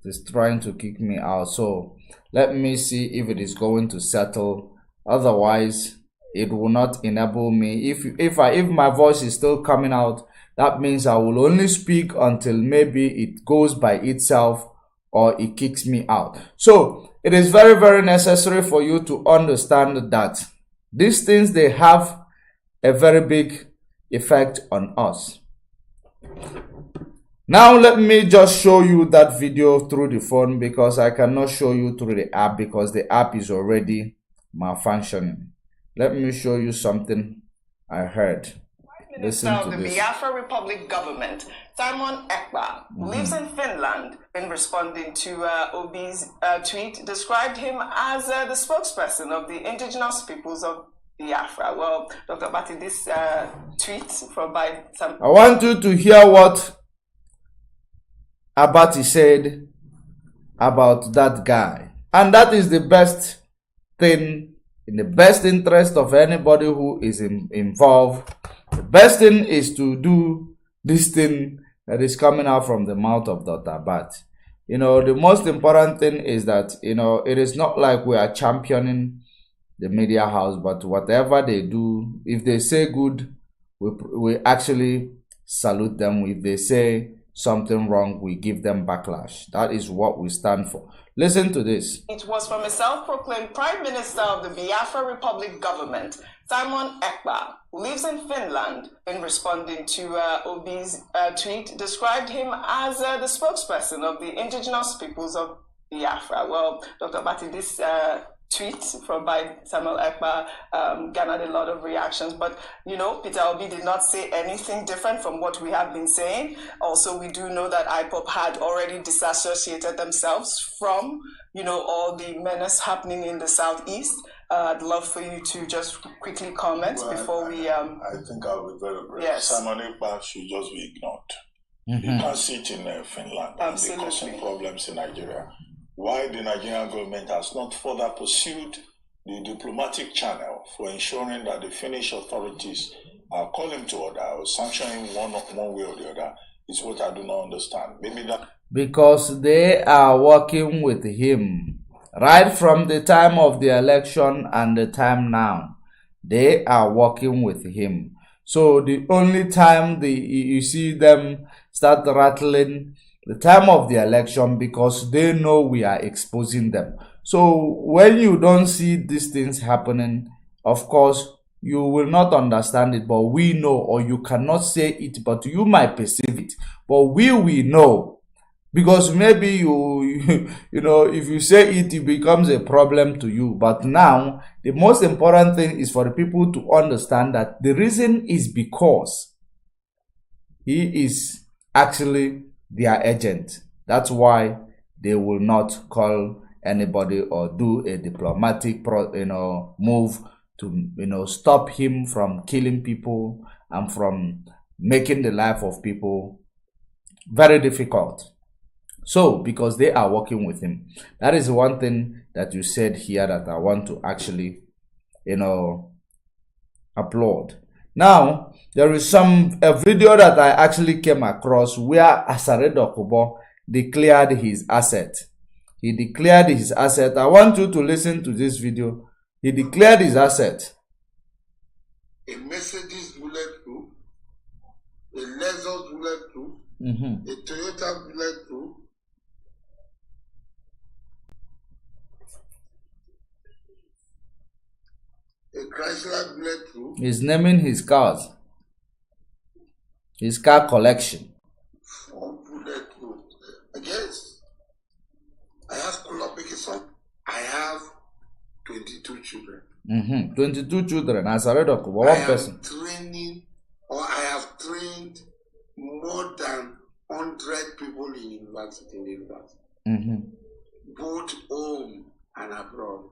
It's trying to kick me out. So let me see if it is going to settle. Otherwise, it will not enable me. If my voice is still coming out, that means I will only speak until maybe it goes by itself or it kicks me out. So it is very, very necessary for you to understand that these things, they have a very big effect on us. Now let me just show you that video through the phone, because I cannot show you through the app because the app is already malfunctioning. Let me show you something I heard. Listen to this. The Biafra Republic government, Simon Ekpa, lives in Finland, in responding to Obi's tweet, described him as the spokesperson of the indigenous peoples of Biafra. Well, Dr. Bati, this tweet from by some... I want you to hear what Abati said about that guy. And that is the best thing, in the best interest of anybody who is involved. The best thing is to do this thing that is coming out from the mouth of Dr. Abati. You know, the most important thing is that, you know, it is not like we are championing the media house, but whatever they do, if they say good, we actually salute them. If they say something wrong, we give them backlash. That is what we stand for. Listen to this.
It was from a self-proclaimed Prime Minister of the Biafra Republic government, Simon Ekpa, who lives in Finland, in responding to Obi's tweet, described him as the spokesperson of the indigenous peoples of Biafra. Well, Dr. Bati, this tweet by Samuel Ekpa garnered a lot of reactions, but you know, Peter Obi did not say anything different from what we have been saying. Also, we do know that IPOP had already disassociated themselves from, you know, all the menace happening in the southeast. I'd love for you to just quickly comment before we.
I think I'll be very brief.
Yes.
Simon Ekpa should just be ignored.
Mm-hmm.
He can sit in Finland and be causing problems in Nigeria. Why the Nigerian government has not further pursued the diplomatic channel for ensuring that the Finnish authorities are calling to order or sanctioning one way or the other is what I do not understand. Maybe that
because they are working with him right from the time of the election and the time now. They are working with him. So the only time you see them start rattling the time of the election, because they know we are exposing them. So when you don't see these things happening, of course, you will not understand it, but we know, or you cannot say it, but you might perceive it. But we know, because maybe you know, if you say it, it becomes a problem to you. But now, the most important thing is for the people to understand that the reason is because he is actually their agent. That's why they will not call anybody or do a diplomatic move to stop him from killing people and from making the life of people very difficult. So because they are working with him, that is one thing that you said here that I want to actually applaud. Now, there is a video that I actually came across where Asari declared his asset. He declared his asset. I want you to listen to this video. He declared his asset.
A Mercedes bulletproof, a Lexus bulletproof, a Toyota bulletproof, a Chrysler bulletproof.
He's naming his cars. His car collection.
4 bulletproof. Yes. I have Kulopikison. I have 22 children.
22 children. Asari Dokubo, one person.
I have trained more than 100 people in university. Both home and abroad.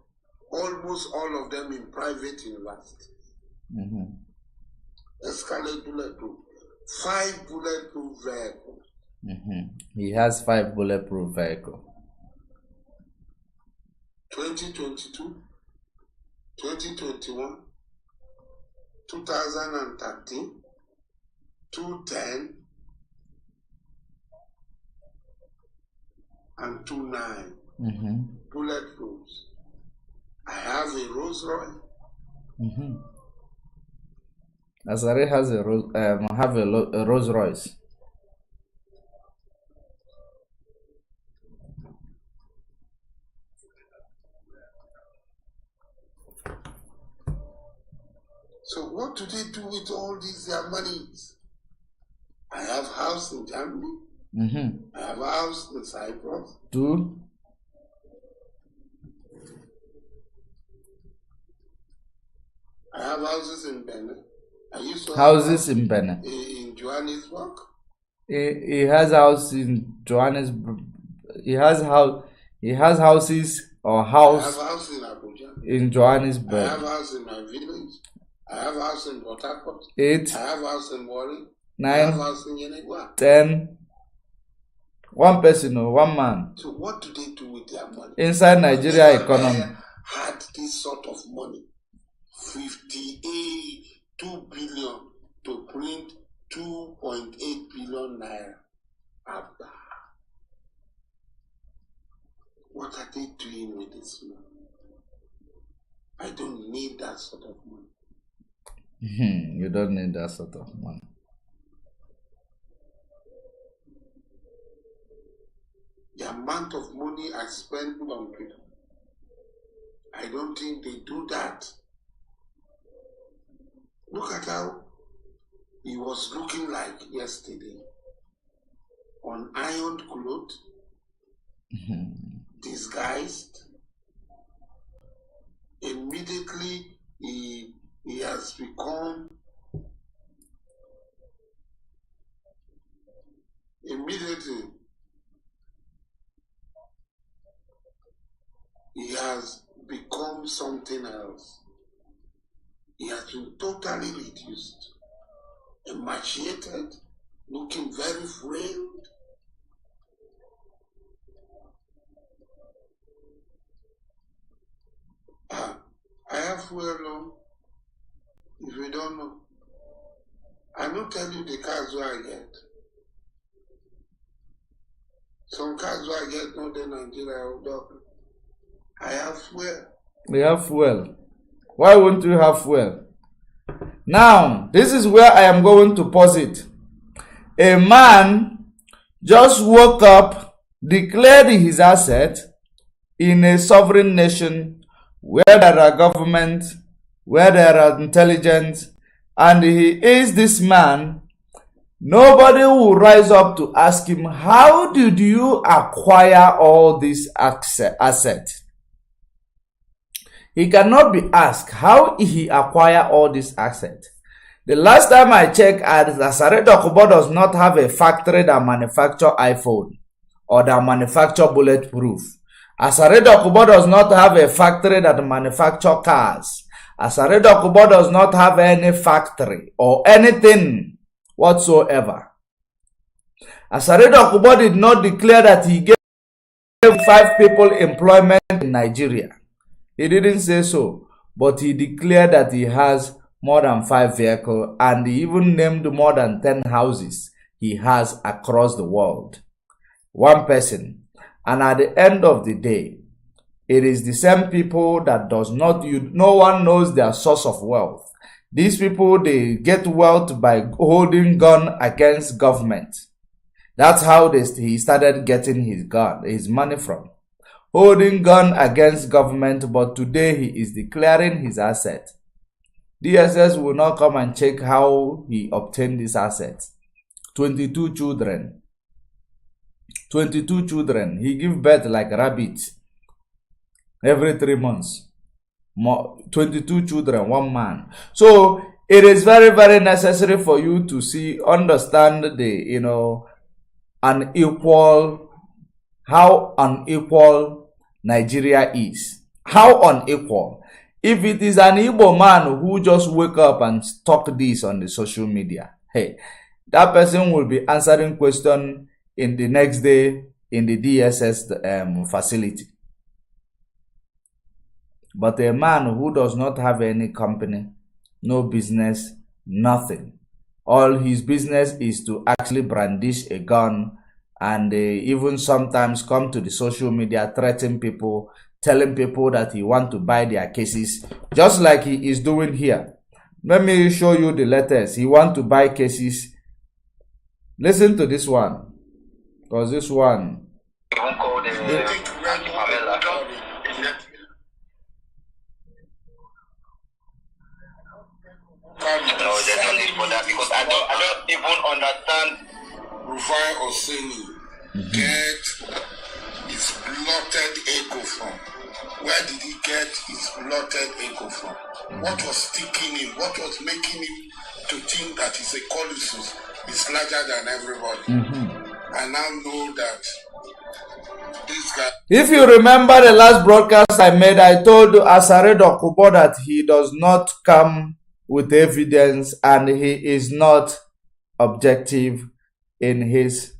Almost all of them in private universities. Escalade bulletproof. 5 bulletproof vehicles.
He has 5 bulletproof vehicles.
2022, 2021, 2013, 210, and 29 bulletproofs. I have a Rolls Royce.
Asari has a Rolls Royce.
So what do they do with all these their monies? I have a house in Germany. I have a house in Cyprus.
2.
I have houses in Benin. I used to have
houses in Benin.
In Johannesburg.
He has house in Johannesburg. He has houses or house.
I have a house in Abuja.
In Johannesburg.
I have a house in my village. I have a house in Port Harcourt.
8.
I have a house in Warri.
9.
I have a house in Yenegua.
10. One person or one man.
So what do they do with their money?
Inside Nigeria economy.
Had this sort of money. 2 billion to print 2.8 billion naira. Abba. What are they doing with this money? I don't need that sort of money.
You don't need that sort of money.
the amount of money I spend on people. I don't think they do that. Look at how he was looking like yesterday. On ironed clothes, disguised. Immediately he has become something else. He has been totally reduced, emaciated, looking very frail. I have fuel, if you don't know. I don't tell you the cars where I get. Some cars where I get, not in Nigeria, I have fuel.
We have fuel. Why won't you have fuel? Now, this is where I am going to pause it. A man just woke up, declared his asset in a sovereign nation where there are government, where there are intelligence, and he is this man. Nobody will rise up to ask him, how did you acquire all this asset? He cannot be asked how he acquired all this asset. The last time I checked, Asari Dokubo does not have a factory that manufactures iPhone or that manufactures bulletproof. Asari Dokubo does not have a factory that manufactures cars. Asari Dokubo does not have any factory or anything whatsoever. Asari Dokubo did not declare that he gave 5 people employment in Nigeria. He didn't say so, but he declared that he has more than 5 vehicles, and he even named more than 10 houses he has across the world. One person. And at the end of the day, it is the same people that no one knows their source of wealth. These people, they get wealth by holding gun against government. That's how he started getting his money from. Holding gun against government, but today he is declaring his asset. DSS will not come and check how he obtained this asset. 22 children. 22 children. He gives birth like rabbits every 3 months. 22 children, 1 man. So it is very, very necessary for you to understand the, how unequal Nigeria is. How unequal. If it is an Igbo man who just wake up and talk this on the social media, hey, that person will be answering question in the next day in the DSS facility. But a man who does not have any company, no business, nothing. All his business is to actually brandish a gun and even sometimes come to the social media, threaten people, telling people that he want to buy their cases, just like he is doing here. Let me show you the letters. He want to buy cases. Listen to this one, because this one.
No, there's no need for that, because I don't even understand. Rufai Oseni get his blotted ego from? Where did he get his blotted ego from? What was sticking him? What was making him to think that he's a colossus? He's larger than everybody. I now know that this guy.
If you remember the last broadcast I made, I told Asari Dokubo that he does not come with evidence and he is not objective in his,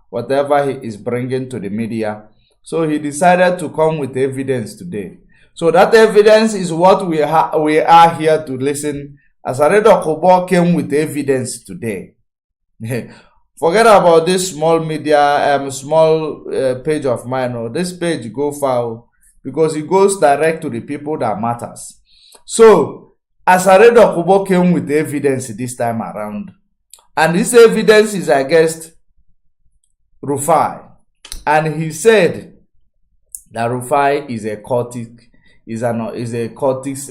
whatever he is bringing to the media. So he decided to come with evidence today. So that evidence is what we are here to listen. Asari Dokubo came with evidence today. Forget about this small media, small page of mine. This page go far because it goes direct to the people that matters. So Asari Dokubo came with evidence this time around. And this evidence is against Rufai. And he said that Rufai is a cultist, is a cultist,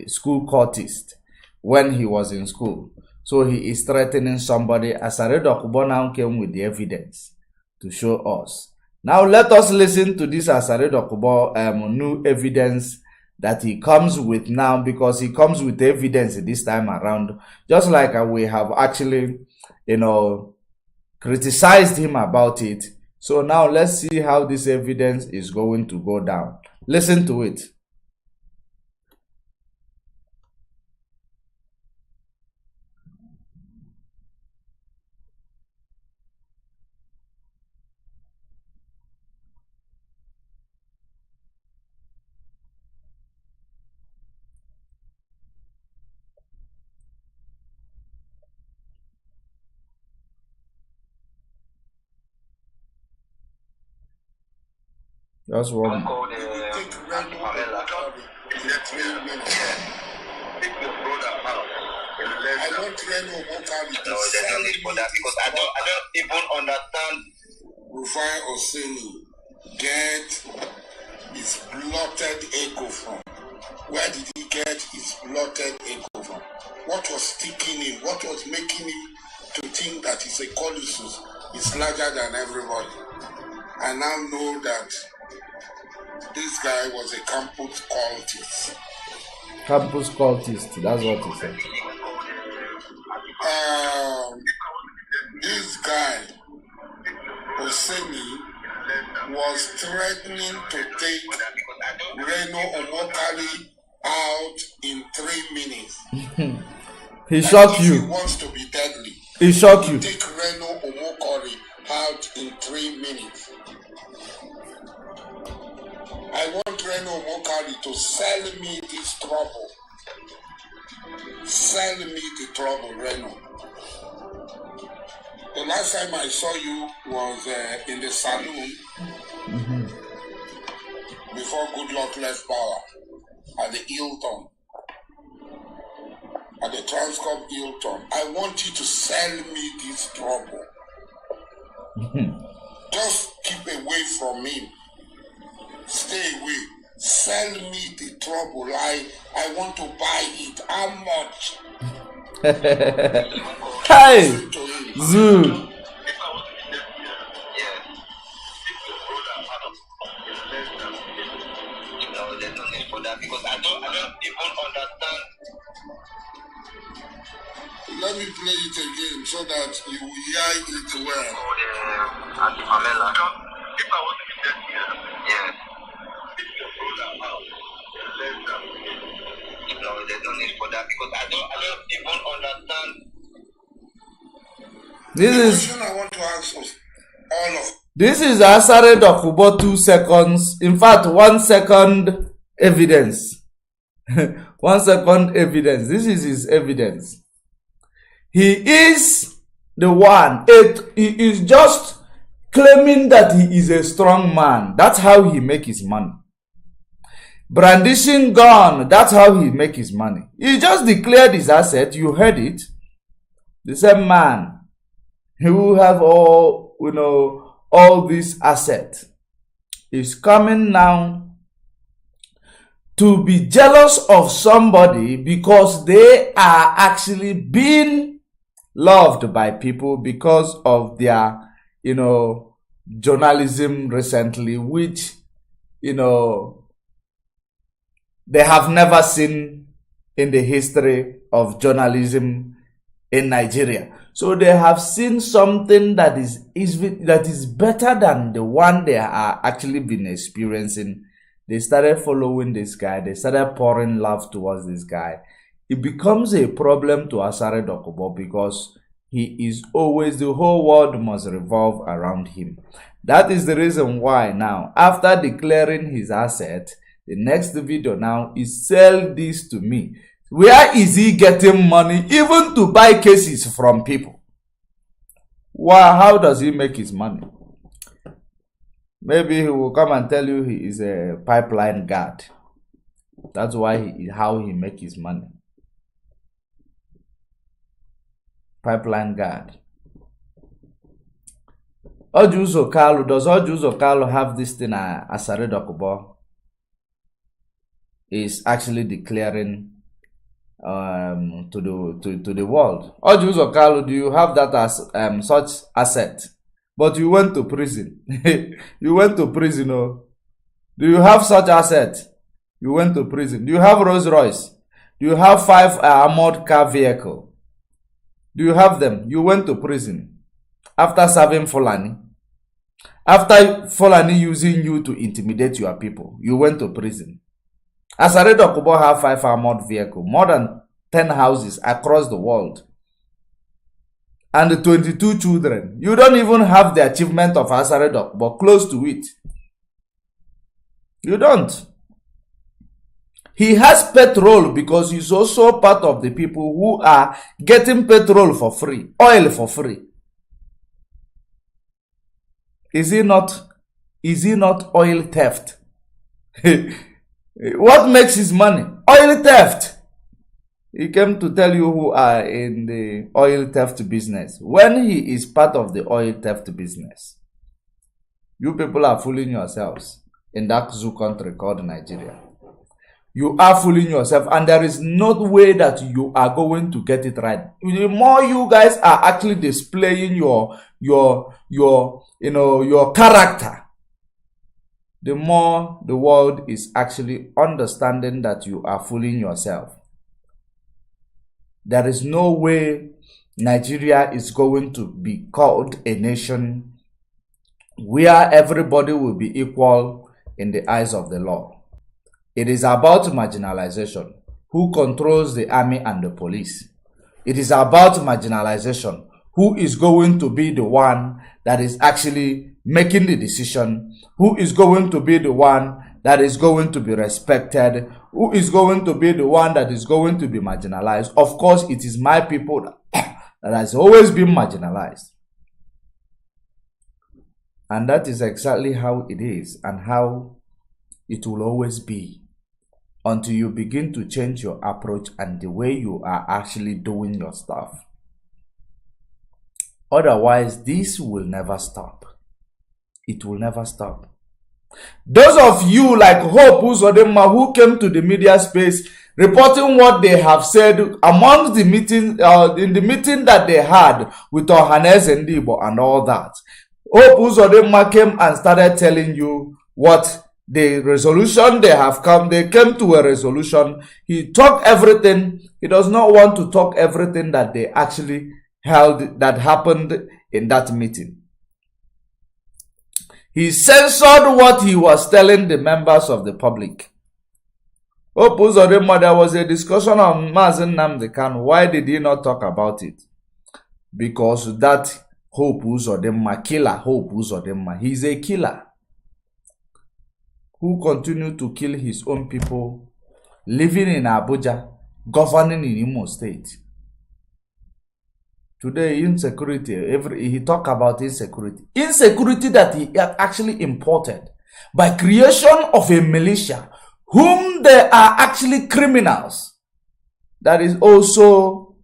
school cultist when he was in school. So he is threatening somebody. Asari Dokubo now came with the evidence to show us. Now let us listen to this Asari Dokubo new evidence that he comes with now, because he comes with evidence this time around, just like we have actually, criticized him about it. So now let's see how this evidence is going to go down. Listen to it. That's one.
I want Reno Mokali to sell me for that, because I don't even understand. Rufai Oseni get his blotted echo from. Where did he get his blotted echo from? What was sticking him? What was making him to think that he's a colossus? He's larger than everybody. I now know that this guy was a campus cultist.
Campus cultist, that's what he said.
This guy, Oseni, was threatening to take Reno Omokari out in 3 minutes.
He shot you.
He wants to be deadly.
He shot you.
Take Reno Omokari out in 3 minutes. I want Reno Omokari to sell me this trouble. Sell me the trouble, Reno. The last time I saw you was in the saloon before Goodluck left power at the Hilton, at the Transcorp Hilton. I want you to sell me this trouble. Just keep away from him. Stay away. Sell me the trouble. I want to buy it. How much?
Hey, Zoo.
Because I don't even understand. Let me play it again so that you will hear it well. If I want to be dead here, yes. If your brother out, let them. No, there's no need for that, because I don't even understand.
This is
the question I want to ask us all of.
This is Asari Dokubo 2 seconds. In fact, 1 second evidence. 1 second evidence. This is his evidence. He is the one. He is just claiming that he is a strong man. That's how he make his money. Brandishing gun. That's how he make his money. He just declared his asset. You heard it. The same man who have all this asset is coming now to be jealous of somebody because they are actually being loved by people because of their, journalism recently, which, they have never seen in the history of journalism in Nigeria. So they have seen something that is better than the one they are actually been experiencing. They started following this guy. They started pouring love towards this guy. It becomes a problem to Asari Dokubo because he is always, the whole world must revolve around him. That is the reason why now, after declaring his asset, the next video now is sell this to me. Where is he getting money even to buy cases from people? Wow, how does he make his money? Maybe he will come and tell you he is a pipeline guard. That's why how he make his money. Pipeline guard. Ojuzo Kalu, does Ojuzo Kalu have this thing Asari Dokubo is actually declaring to the world? Ojuzo Kalu, do you have that as such asset? But you went to prison. You went to prison, oh. Do you have such asset? You went to prison. Do you have Rolls Royce? Do you have 5 armored car vehicle? Do you have them? You went to prison after serving Fulani. After Fulani using you to intimidate your people, you went to prison. Asari Dokubo have 5 armored vehicle, more than 10 houses across the world, and 22 children. You don't even have the achievement of Asari Dokubo, close to it. You don't. He has petrol because he's also part of the people who are getting petrol for free, oil for free. Is he not oil theft? What makes his money? Oil theft. He came to tell you who are in the oil theft business. When he is part of the oil theft business, you people are fooling yourselves in that zoo country called Nigeria. You are fooling yourself, and there is no way that you are going to get it right. The more you guys are actually displaying your character, the more the world is actually understanding that you are fooling yourself. There is no way Nigeria is going to be called a nation where everybody will be equal in the eyes of the law. It is about marginalization. Who controls the army and the police? It is about marginalization. Who is going to be the one that is actually making the decision? Who is going to be the one that is going to be respected? Who is going to be the one that is going to be marginalized? Of course, it is my people that has always been marginalized. And that is exactly how it is and how it will always be, until you begin to change your approach and the way you are actually doing your stuff. Otherwise, this will never stop. It will never stop. Those of you like Hope Uzodinma who came to the media space reporting what they have said among the meeting, in the meeting that they had with Ohaneze Ndibo and all that, Hope Uzodinma came and started telling you what the resolution they came to a resolution. He talked everything. He does not want to talk everything that they actually held, that happened in that meeting. He censored what he was telling the members of the public. Hope Uzodinma, there was a discussion on Mazen Nnamdi Kanu. Why did he not talk about it? Because that Hope Uzodinma, killer Hope Uzodinma, he's a killer who continued to kill his own people, living in Abuja, governing in Imo State. Today, insecurity, he talk about insecurity. Insecurity that he actually imported by creation of a militia, whom they are actually criminals, that is also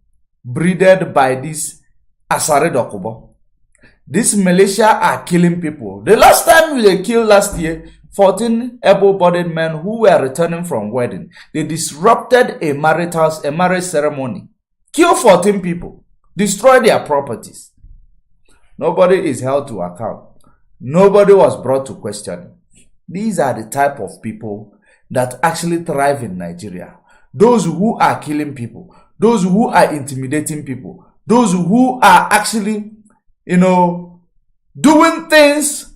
breeded by this Asari Dokubo. This militia are killing people. The last time they killed last year, 14 able-bodied men who were returning from wedding. They disrupted a marriage ceremony, killed 14 people, destroyed their properties. Nobody is held to account. Nobody was brought to question. These are the type of people that actually thrive in Nigeria. Those who are killing people, those who are intimidating people, those who are actually, doing things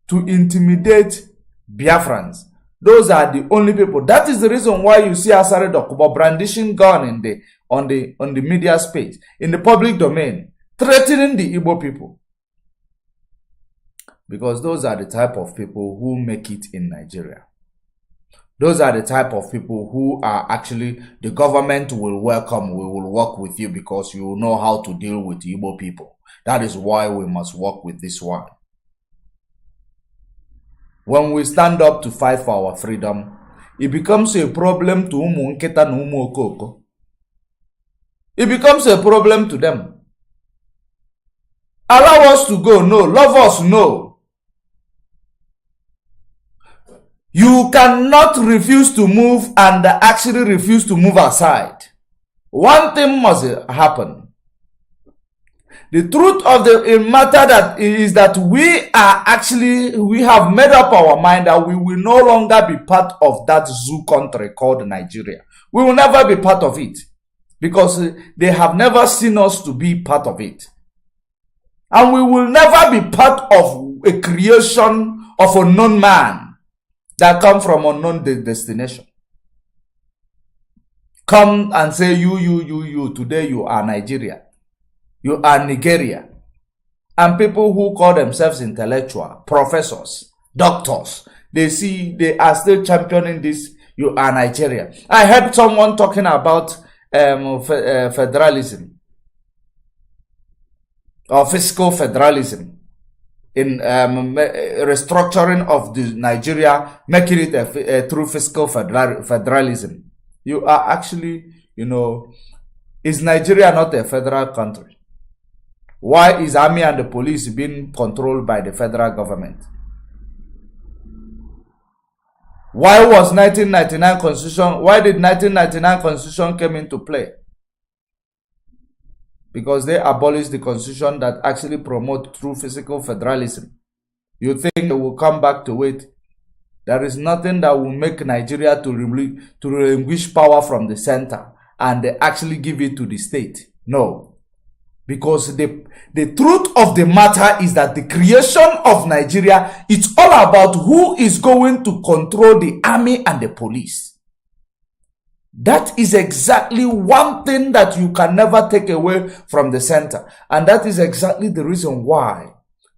to intimidate Biafrans. Those are the only people. That is the reason why you see Asari Dokubo brandishing gun on the media space, in the public domain, threatening the Igbo people. Because those are the type of people who make it in Nigeria. Those are the type of people who are actually, the government will welcome, we will work with you because you know how to deal with Igbo people. That is why we must work with this one. When we stand up to fight for our freedom, it becomes a problem to Umu Nketa na Umu Okoko. It becomes a problem to them. Allow us to go, no. Love us, no. You cannot refuse to move and actually refuse to move aside. One thing must happen. The truth of the matter that is that we have made up our mind that we will no longer be part of that zoo country called Nigeria. We will never be part of it because they have never seen us to be part of it. And we will never be part of a creation of a unknown man that come from unknown destination. Come and say, you, today you are Nigeria. You are Nigeria. And people who call themselves intellectual, professors, doctors, they are still championing this, you are Nigeria. I heard someone talking about federalism or fiscal federalism in restructuring of the Nigeria, making it a true fiscal federalism. You are actually, is Nigeria not a federal country? Why is army and the police being controlled by the federal government? Why was 1999 constitution? Why did 1999 constitution come into play? Because they abolished the constitution that actually promote true physical federalism. You think they will come back to it? There is nothing that will make Nigeria to relinquish power from the center and actually give it to the state. No. Because the truth of the matter is that the creation of Nigeria, it's all about who is going to control the army and the police. That is exactly one thing that you can never take away from the center. And that is exactly the reason why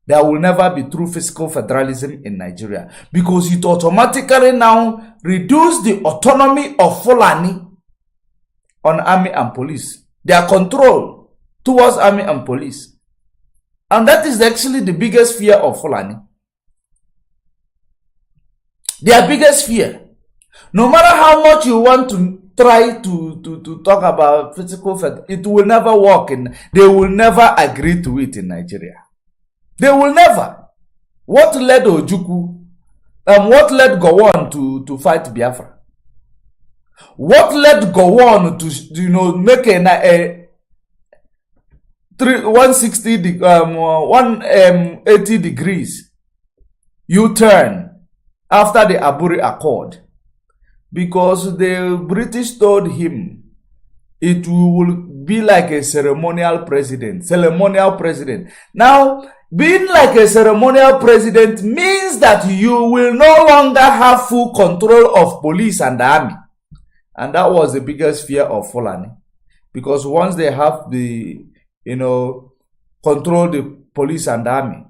there will never be true fiscal federalism in Nigeria. Because it automatically now reduces the autonomy of Fulani on army and police. Their control towards army and police. And that is actually the biggest fear of Fulani. Their biggest fear. No matter how much you want to try to talk about physical federalism, it will never work. They will never agree to it in Nigeria. They will never. What led Ojukwu and what led Gowon to fight Biafra? What led Gowon to make a 180 degrees U-turn after the Aburi Accord? Because the British told him it will be like a ceremonial president. Now, being like a ceremonial president means that you will no longer have full control of police and the army. And that was the biggest fear of Fulani. Because once they have the control the police and army,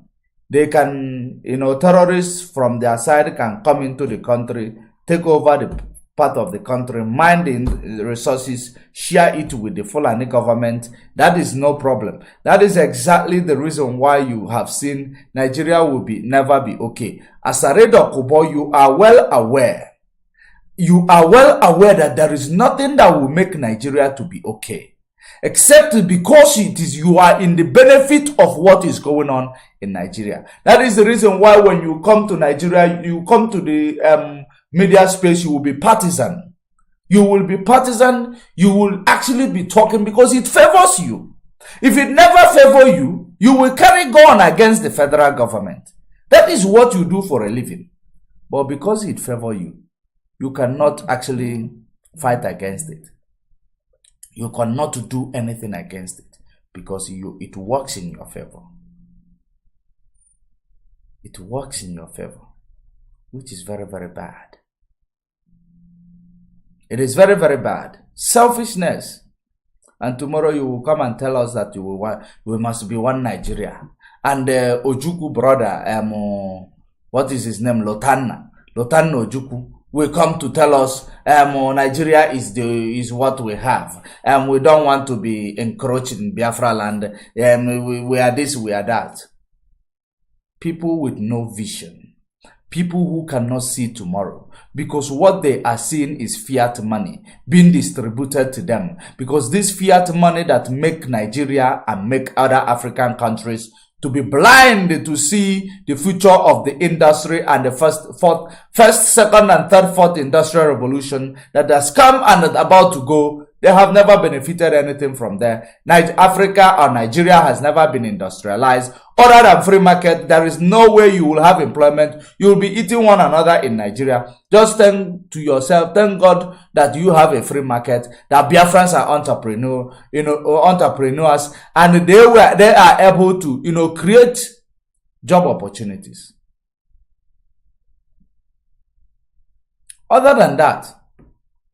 they can, terrorists from their side can come into the country, take over the part of the country, mine the resources, share it with the Fulani government. That is no problem. That is exactly the reason why you have seen Nigeria will never be okay. Asari Dokubo, you are well aware. You are well aware that there is nothing that will make Nigeria to be okay. Except because you are in the benefit of what is going on in Nigeria. That is the reason why when you come to Nigeria, you come to the media space, you will be partisan. You will be partisan. You will actually be talking because it favors you. If it never favors you, you will carry on against the federal government. That is what you do for a living. But because it favors you, you cannot actually fight against it. You cannot do anything against it because it works in your favor. It works in your favor, which is very, very bad. It is very, very bad. Selfishness. And tomorrow you will come and tell us that we must be one Nigeria. And Ojukwu brother, what is his name? Lotanna Ojukwu will come to tell us Nigeria is what we have. We don't want to be encroached in Biafra land. We are this, we are that. People with no vision. people who cannot see tomorrow, because what they are seeing is fiat money being distributed to them, because this fiat money that make Nigeria and make other African countries to be blind to see the future of the industry and the first, second, and third, fourth industrial revolution that has come and is about to go. They have never benefited anything from there. Africa or Nigeria has never been industrialized. Other than free market, there is no way you will have employment. You will be eating one another in Nigeria. Just think to yourself, thank God that you have a free market, that Biafrans are entrepreneurs, and they are able to, create job opportunities. Other than that,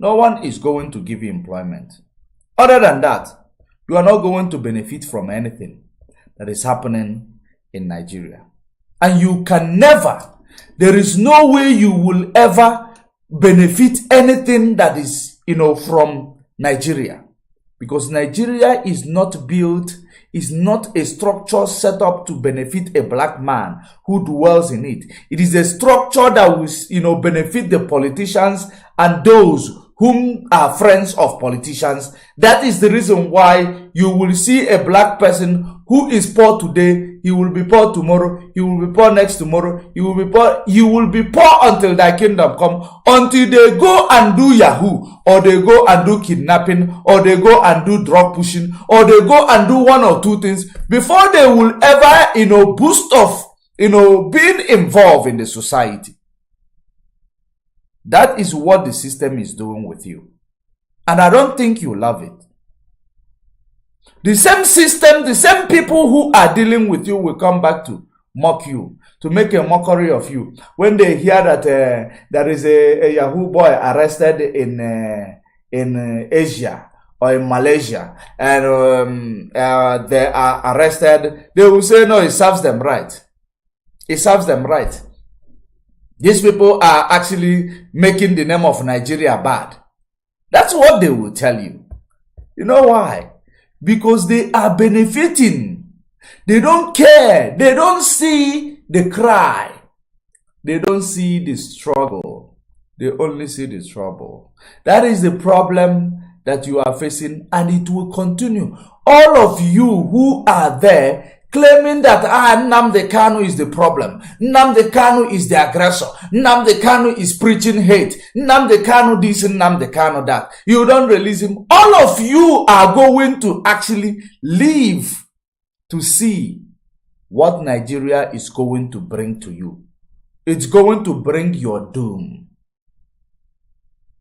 no one is going to give you employment. Other than that, you are not going to benefit from anything that is happening in Nigeria. And you can never, there is no way you will ever benefit anything that is, from Nigeria. Because Nigeria is not built, is not a structure set up to benefit a black man who dwells in it. It is a structure that will, benefit the politicians and those whom are friends of politicians. That is the reason why you will see a black person who is poor today, he will be poor tomorrow, he will be poor next tomorrow, he will be poor until thy kingdom come, until they go and do Yahoo, or they go and do kidnapping, or they go and do drug pushing, or they go and do one or two things before they will ever, boost off, being involved in the society. That is what the system is doing with you. And I don't think you love it. The same system, the same people who are dealing with you will come back to mock you, to make a mockery of you. When they hear that there is a Yahoo boy arrested in Asia or in Malaysia, and they are arrested, they will say, no, it serves them right. It serves them right. These people are actually making the name of Nigeria bad. That's what they will tell you. You know why? Because they are benefiting. They don't care. They don't see the cry. They don't see the struggle. They only see the trouble. That is the problem that you are facing, and it will continue. All of you who are there claiming that Nnamdi Kanu is the problem, Nnamdi Kanu is the aggressor, Nnamdi Kanu is preaching hate, Nnamdi Kanu this, Nnamdi Kanu that. You don't release him. All of you are going to actually live to see what Nigeria is going to bring to you. It's going to bring your doom.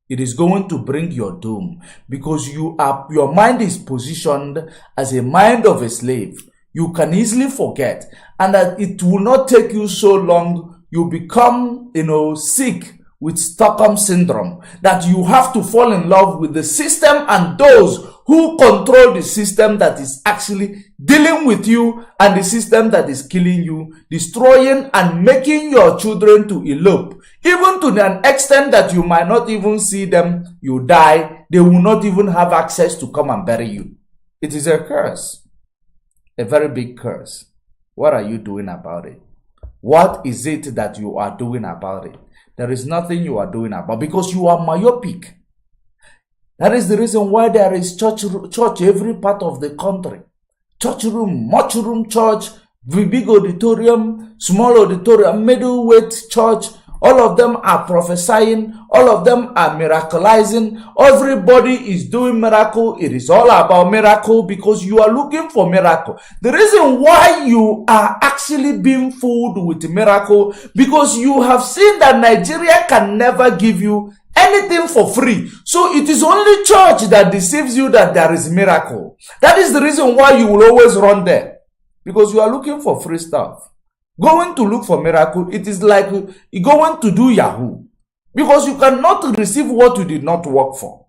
It is going to bring your doom, because your mind is positioned as a mind of a slave. You can easily forget, and that it will not take you so long. You become, sick with Stockholm syndrome, that you have to fall in love with the system and those who control the system that is actually dealing with you, and the system that is killing you, destroying and making your children to elope, even to an extent that you might not even see them. You die, they will not even have access to come and bury you. It is a curse. A very big curse. What are you doing about it? What is it that you are doing about it? There is nothing you are doing about it, because you are myopic. That is the reason why there is church every part of the country. Church room, much room church, big auditorium, small auditorium, middleweight church. All of them are prophesying. All of them are miraculizing. Everybody is doing miracle. It is all about miracle, because you are looking for miracle. The reason why you are actually being fooled with miracle, because you have seen that Nigeria can never give you anything for free. So it is only church that deceives you that there is miracle. That is the reason why you will always run there, because you are looking for free stuff. Going to look for miracle, it is like going to do Yahoo, because you cannot receive what you did not work for.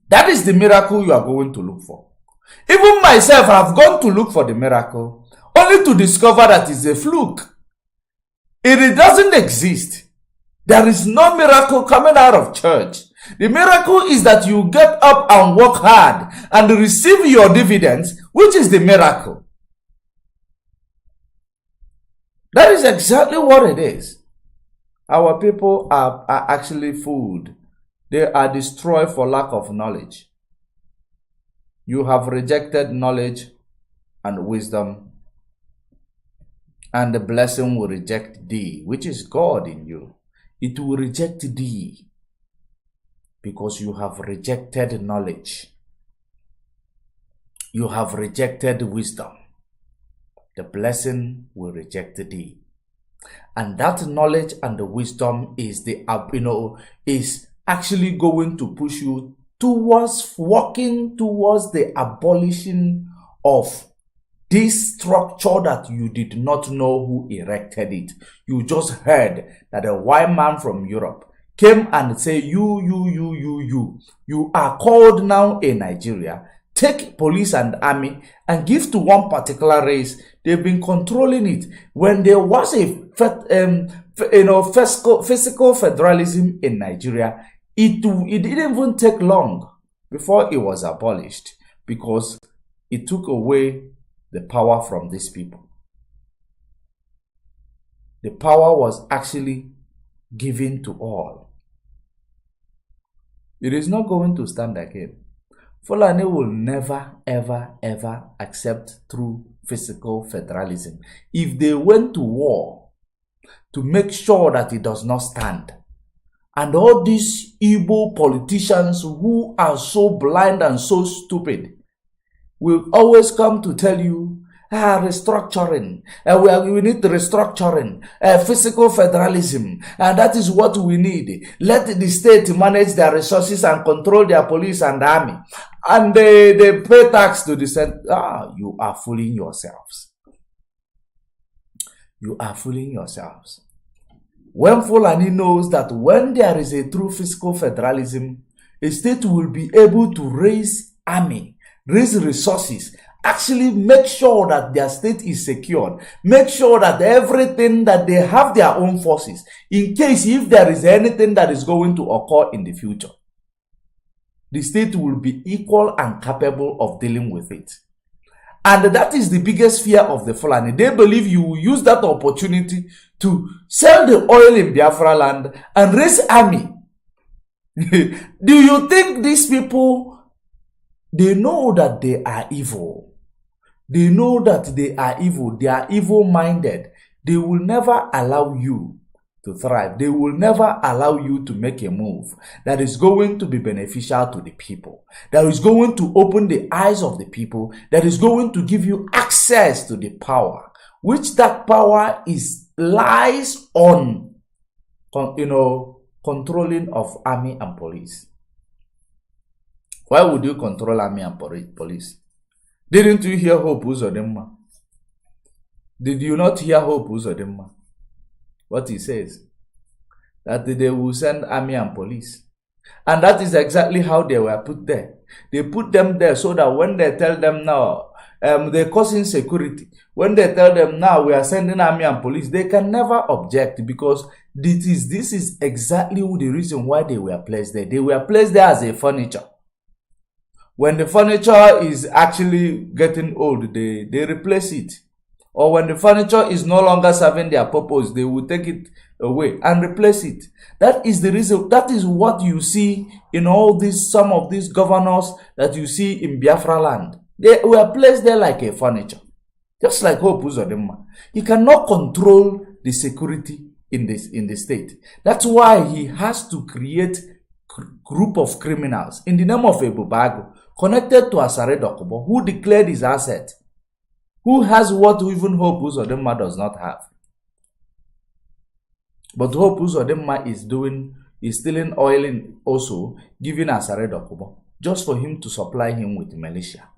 That is the miracle you are going to look for. Even myself, I have gone to look for the miracle, only to discover that it's a fluke. It doesn't exist. There is no miracle coming out of church. The miracle is that you get up and work hard and receive your dividends, which is the miracle. That is exactly what it is. Our people are actually fooled. They are destroyed for lack of knowledge. You have rejected knowledge and wisdom, and the blessing will reject thee, which is God in you. It will reject thee because you have rejected knowledge. You have rejected wisdom. The blessing will reject thee. And that knowledge and the wisdom is is actually going to push you towards walking towards the abolition of this structure that you did not know who erected it. You just heard that a white man from Europe came and said, you are called now a Nigeria. Take police and army and give to one particular race. They've been controlling it. When there was a physical federalism in Nigeria, it didn't even take long before it was abolished, because it took away the power from these people. The power was actually given to all. It is not going to stand again. Fulani will never, ever, ever accept true physical federalism. If they went to war to make sure that it does not stand, and all these Igbo politicians who are so blind and so stupid will always come to tell you, restructuring, we need restructuring, physical federalism, and that is what we need. Let the state manage their resources and control their police and army, and they pay tax to the center. You are fooling yourselves. You are fooling yourselves. When Fulani knows that when there is a true fiscal federalism, a state will be able to raise army, raise resources, actually make sure that their state is secured, make sure that everything that they have their own forces, in case if there is anything that is going to occur in the future, the state will be equal and capable of dealing with it. And that is the biggest fear of the Fulani. They believe you will use that opportunity to sell the oil in Biafra land and raise army. Do you think these people, they know that they are evil? They know that they are evil. They are evil-minded. They will never allow you to thrive. They will never allow you to make a move that is going to be beneficial to the people, that is going to open the eyes of the people, that is going to give you access to the power, which that power lies on, controlling of army and police. Why would you control army and police? Didn't you hear Hope Uzodimma? Did you not hear Hope Uzodimma? What he says, that they will send army and police. And that is exactly how they were put there. They put them there so that when they tell them now, they're causing security. When they tell them now we are sending army and police, they can never object, because this is exactly the reason why they were placed there. They were placed there as a furniture. When the furniture is actually getting old, they replace it. Or when the furniture is no longer serving their purpose, they will take it away and replace it. That is the reason. That is what you see in some of these governors that you see in Biafra land. They were placed there like a furniture. Just like Hope Uzodimma. He cannot control the security in the state. That's why he has to create a group of criminals in the name of Ebubago, connected to Asari Dokubo, who declared his asset. Who has what even Hope Uzodimma does not have. But Hope Uzodimma is stealing oil in also, giving Asari Dokubo, just for him to supply him with militia.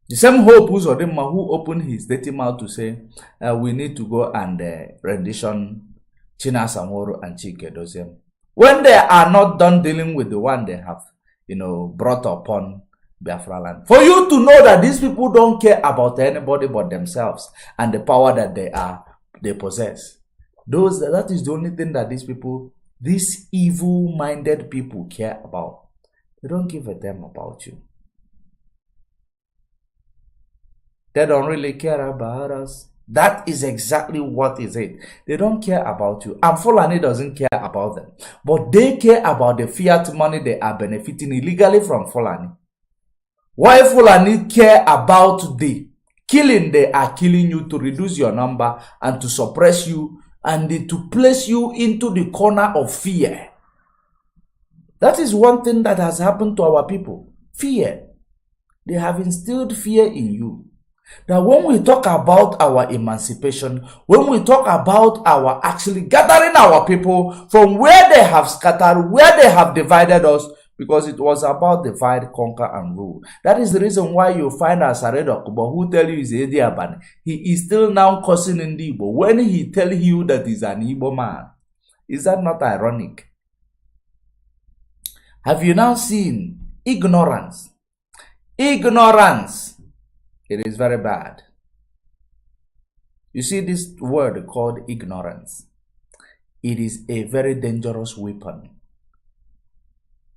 The same Hope Uzodimma who opened his dirty mouth to say, we need to go and rendition China Samoro and Chike Doziem. When they are not done dealing with the one they have, brought upon Biafra land. For you to know that these people don't care about anybody but themselves and the power that they possess. That is the only thing that these evil-minded people care about. They don't give a damn about you. They don't really care about us. That is exactly what is it. They don't care about you. And Fulani doesn't care about them. But they care about the fiat money they are benefiting illegally from Fulani. Why Fulani care about the killing they are killing you to reduce your number and to suppress you and to place you into the corner of fear. That is one thing that has happened to our people. Fear. They have instilled fear in you. That when we talk about our emancipation, when we talk about our actually gathering our people from where they have scattered, where they have divided us, because it was about divide, conquer, and rule. That is the reason why you find Asari who tell you he's Edi Abani. He is still now cursing in the Igbo when he tell you that he's an Igbo man. Is that not ironic? Have you now seen ignorance? Ignorance. It is very bad. You see this word called ignorance. It is a very dangerous weapon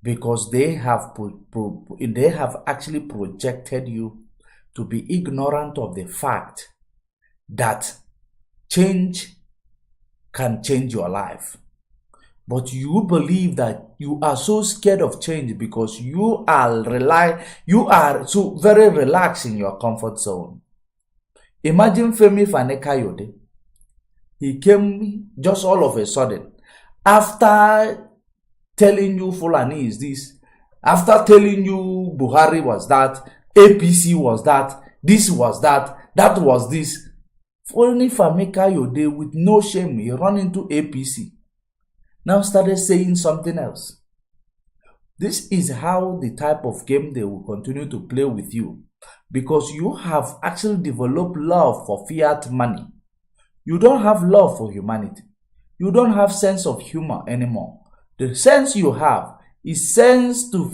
because they have actually projected you to be ignorant of the fact that change can change your life. But you believe that you are so scared of change because you are so very relaxed in your comfort zone. Imagine Femi Fani-Kayode. He came just all of a sudden after telling you Fulani is this, after telling you Buhari was that, APC was that, this was that, that was this. Femi Fani-Kayode with no shame, he run into APC. Now started saying something else. This is how the type of game they will continue to play with you, because you have actually developed love for fiat money. You don't have love for humanity. You don't have sense of humor anymore. The sense you have is sense to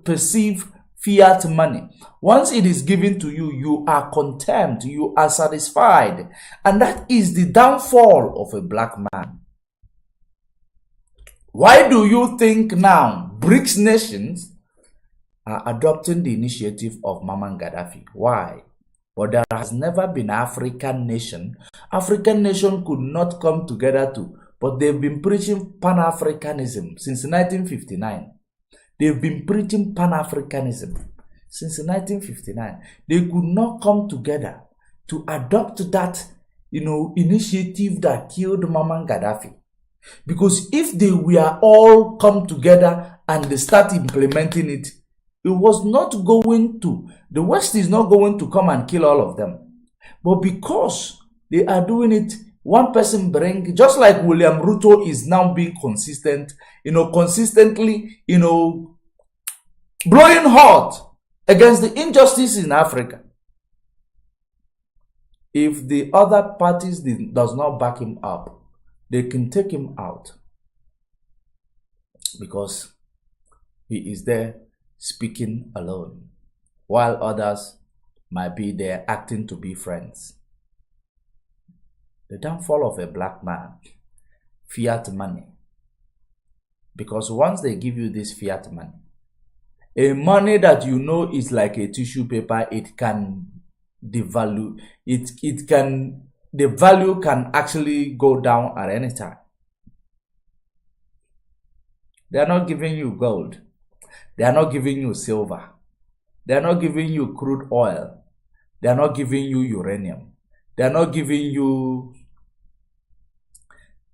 perceive fiat money. Once it is given to you, you are content, you are satisfied, and that is the downfall of a black man. Why do you think now BRICS nations are adopting the initiative of Maman Gaddafi? Why? But there has never been an African nation. African nation could not come together but they've been preaching Pan-Africanism since 1959. They've been preaching Pan-Africanism since 1959. They could not come together to adopt that, initiative that killed Maman Gaddafi. Because if they were all come together and they start implementing it, it was not going to, the West is not going to come and kill all of them. But because they are doing it, one person bring, just like William Ruto is now being consistent, consistently, blowing hot against the injustice in Africa. If the other parties does not back him up, they can take him out because he is there speaking alone, while others might be there acting to be friends. The downfall of a black man, fiat money. Because once they give you this fiat money, a money that is like a tissue paper, it can devalue, the value can actually go down at any time. They are not giving you gold. They are not giving you silver. They are not giving you crude oil. They are not giving you uranium. They are not giving you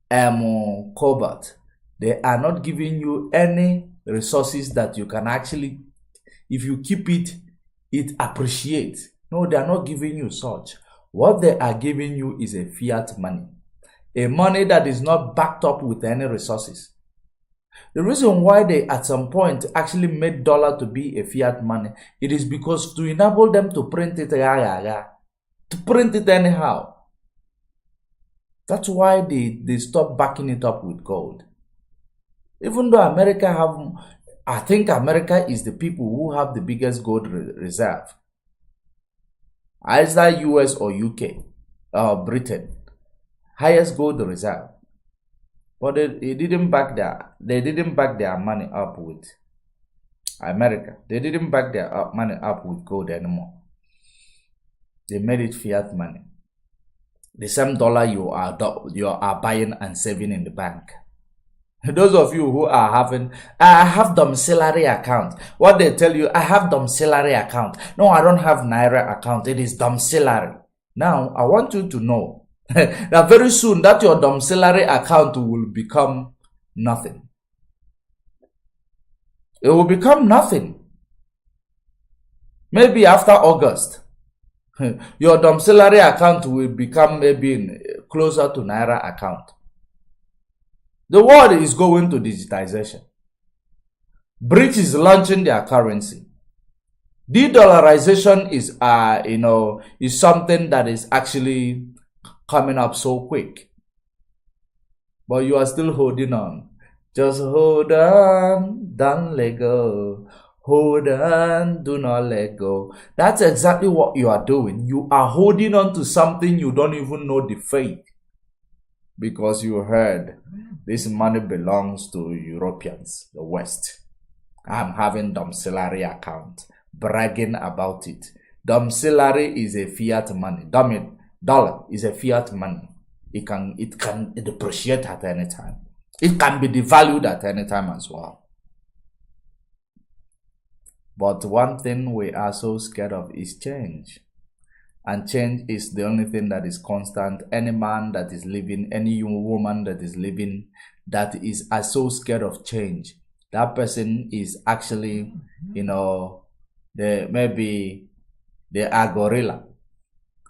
cobalt. They are not giving you any resources that you can actually, if you keep it, it appreciates. No, they are not giving you such. What they are giving you is a fiat money. A money that is not backed up with any resources. The reason why they at some point actually made dollar to be a fiat money, it is because to enable them to print it, to print it anyhow. That's why they stopped backing it up with gold. Even though I think America is the people who have the biggest gold reserve. Either US or UK or Britain, highest gold reserve. But they didn't back their money up with America. They didn't back their money up with gold anymore. They made it fiat money. The same dollar you are buying and saving in the bank. Those of you who are having, I have domiciliary account. What they tell you, I have domiciliary account. No, I don't have Naira account. It is domiciliary. Now, I want you to know that very soon that your domiciliary account will become nothing. It will become nothing. Maybe after August, your domiciliary account will become maybe closer to Naira account. The world is going to digitization. BRICS is launching their currency. De-dollarization is, is something that is actually coming up so quick. But you are still holding on. Just hold on, don't let go. Hold on, do not let go. That's exactly what you are doing. You are holding on to something you don't even know the fate. Because you heard this money belongs to Europeans, the West. I'm having domiciliary account, bragging about it. Domiciliary is a fiat money. Dollar is a fiat money. It can depreciate at any time. It can be devalued at any time as well. But one thing we are so scared of is change. And change is the only thing that is constant. Any man that is living, any woman that is living, that is so scared of change, that person is actually, maybe they are gorilla.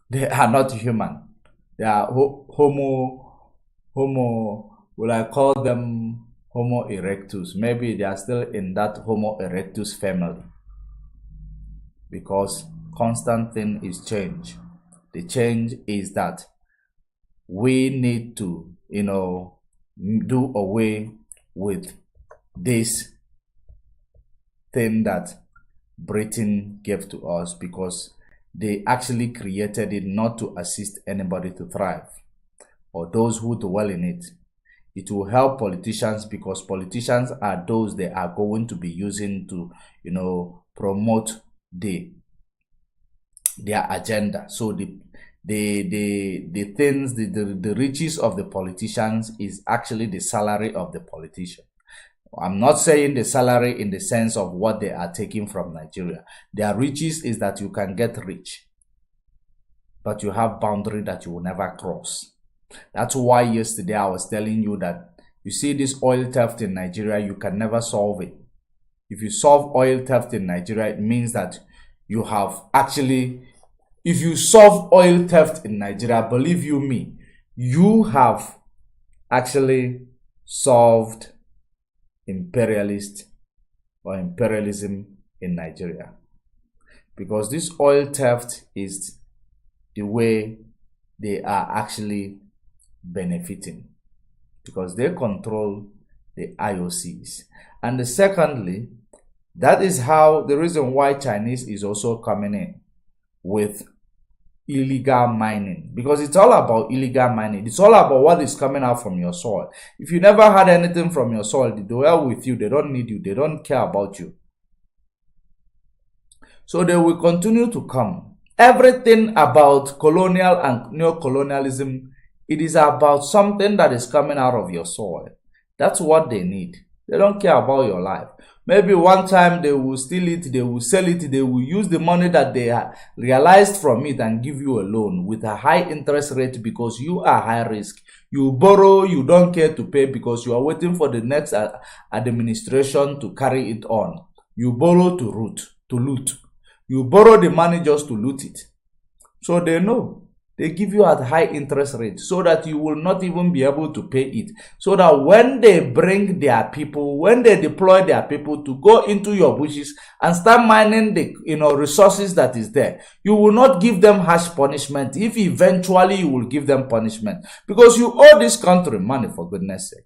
They are not human. They are homo, will I call them Homo erectus? Maybe they are still in that Homo erectus family. Because constant thing is change. The change is that we need to, do away with this thing that Britain gave to us, because they actually created it not to assist anybody to thrive or those who dwell in it. It will help politicians, because politicians are those they are going to be using to, promote their agenda. So the things, the riches of the politicians is actually the salary of the politician. I'm not saying the salary in the sense of what they are taking from Nigeria. Their riches is that you can get rich, but you have boundary that you will never cross. That's why yesterday I was telling you that you see this oil theft in Nigeria, you can never solve it. If you solve oil theft in Nigeria, it means that you have actually, if you solve oil theft in Nigeria, believe you me, you have actually solved imperialism in Nigeria. Because this oil theft is the way they are actually benefiting, because they control the IOCs. And secondly, that is how the reason why Chinese is also coming in with illegal mining, because it's all about illegal mining. It's all about what is coming out from your soil. If you never had anything from your soil, they dwell with you, they don't need you, they don't care about you. So they will continue to come. Everything about colonial and neo-colonialism, it is about something that is coming out of your soil. That's what they need. They don't care about your life. Maybe one time they will steal it, they will sell it, they will use the money that they realized from it and give you a loan with a high interest rate, because you are high risk. You borrow, you don't care to pay because you are waiting for the next administration to carry it on. You borrow to loot. You borrow the money just to loot it. So they know. They give you at high interest rate so that you will not even be able to pay it. So that when they bring their people, when they deploy their people to go into your bushes and start mining the resources that is there, you will not give them harsh punishment. If eventually you will give them punishment, because you owe this country money, for goodness sake.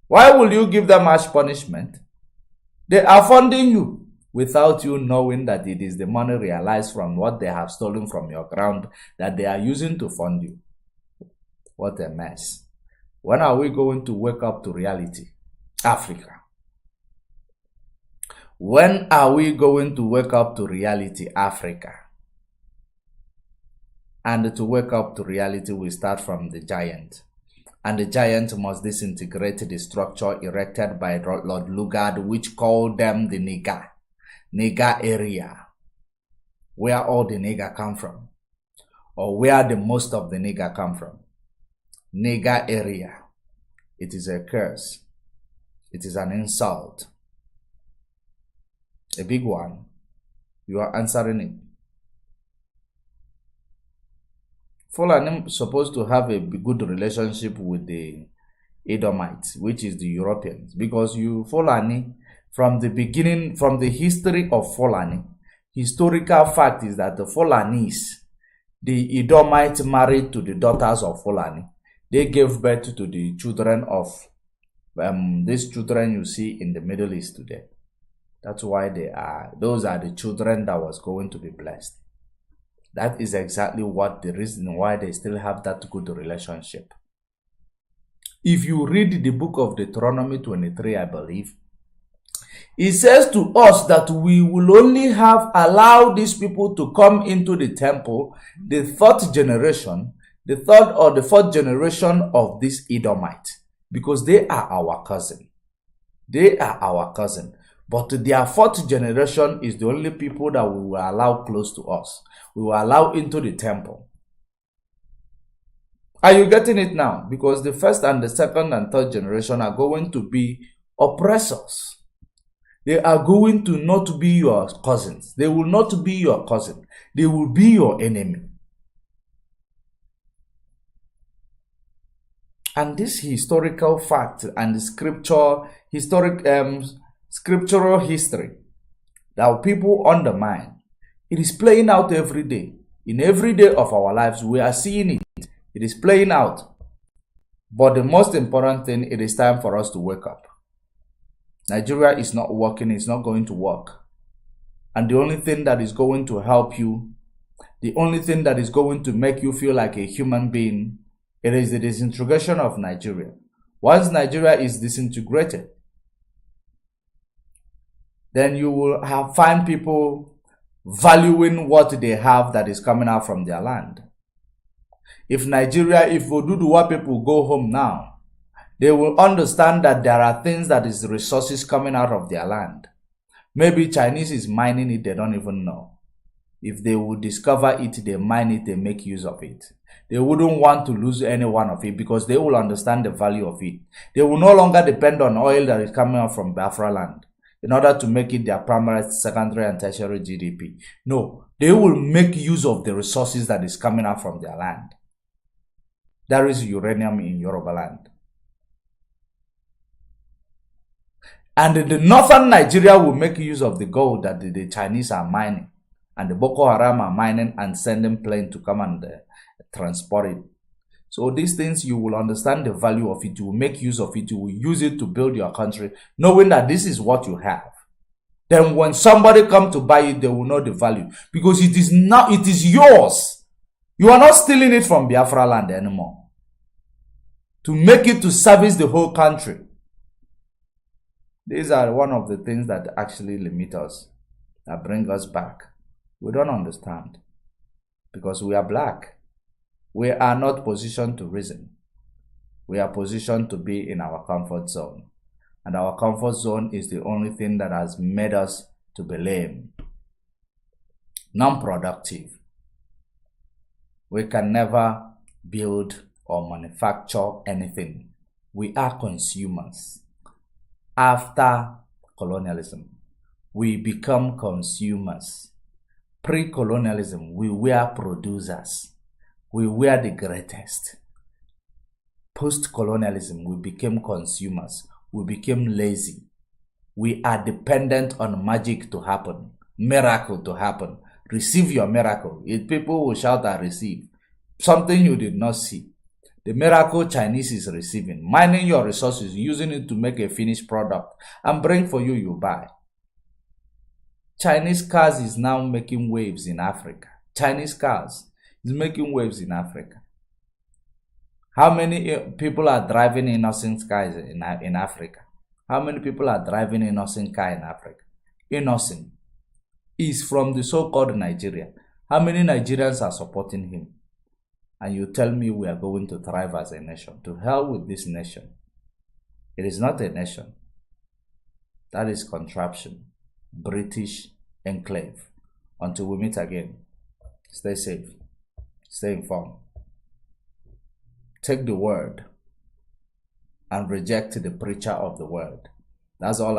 Why will you give them harsh punishment? They are funding you without you knowing that it is the money realized from what they have stolen from your ground that they are using to fund you. What a mess. When are we going to wake up to reality? Africa. When are we going to wake up to reality? Africa. And to wake up to reality, we start from the giant. And the giant must disintegrate the structure erected by Lord Lugard, which called them the Nigger area, where all the nigger come from, or where the most of the nigger come from. Nigger area. It is a curse. It is an insult. A big one. You are answering it. Fulani is supposed to have a good relationship with the Edomites, which is the Europeans, because you Fulani, from the beginning, from the history of Fulani, historical fact is that the Fulanis, the Edomites married to the daughters of Fulani. They gave birth to the children of these children you see in the Middle East today. That's why those are the children that was going to be blessed. That is exactly what the reason why they still have that good relationship. If you read the book of Deuteronomy 23, I believe, it says to us that we will only allow these people to come into the temple, the fourth generation of this Edomite, because they are our cousin. They are our cousin. But their fourth generation is the only people that we will allow close to us. We will allow into the temple. Are you getting it now? Because the first and the second and third generation are going to be oppressors. They are going to not be your cousins. They will not be your cousin. They will be your enemy. And this historical fact and the scriptural history that people undermine, it is playing out every day. In every day of our lives, we are seeing it. It is playing out. But the most important thing, it is time for us to wake up. Nigeria is not working. It's not going to work. And the only thing that is going to help you, the only thing that is going to make you feel like a human being, it is the disintegration of Nigeria. Once Nigeria is disintegrated, then you will find people valuing what they have that is coming out from their land. If Oduduwa people go home now, they will understand that there are things that is resources coming out of their land. Maybe Chinese is mining it, they don't even know. If they would discover it, they mine it, they make use of it. They wouldn't want to lose any one of it because they will understand the value of it. They will no longer depend on oil that is coming out from Biafra land in order to make it their primary, secondary, and tertiary GDP. No, they will make use of the resources that is coming out from their land. There is uranium in Yoruba land. And the northern Nigeria will make use of the gold that the Chinese are mining. And the Boko Haram are mining and sending planes to come and transport it. So these things, you will understand the value of it. You will make use of it. You will use it to build your country, knowing that this is what you have. Then when somebody comes to buy it, they will know the value. Because it is yours. You are not stealing it from Biafra land anymore. To make it to service the whole country. These are one of the things that actually limit us, that bring us back. We don't understand. Because we are black. We are not positioned to reason. We are positioned to be in our comfort zone. And our comfort zone is the only thing that has made us to be lame, non-productive. We can never build or manufacture anything. We are consumers. After colonialism, we become consumers. Pre-colonialism, we were producers. We were the greatest. Post-colonialism, we became consumers. We became lazy. We are dependent on magic to happen, miracle to happen. Receive your miracle. If people will shout and receive something you did not see. The miracle Chinese is receiving, mining your resources, using it to make a finished product and bring for you, you buy. Chinese cars is now making waves in Africa. Chinese cars is making waves in Africa. How many people are driving innocent cars in Africa? How many people are driving innocent car in Africa? Innocent is from the so-called Nigeria. How many Nigerians are supporting him? and you tell me we are going to thrive as a nation. To hell with this nation. It is not a nation. That is contraption. British enclave. Until we meet again, stay safe, stay informed. Take the word and reject the preacher of the word. That's all I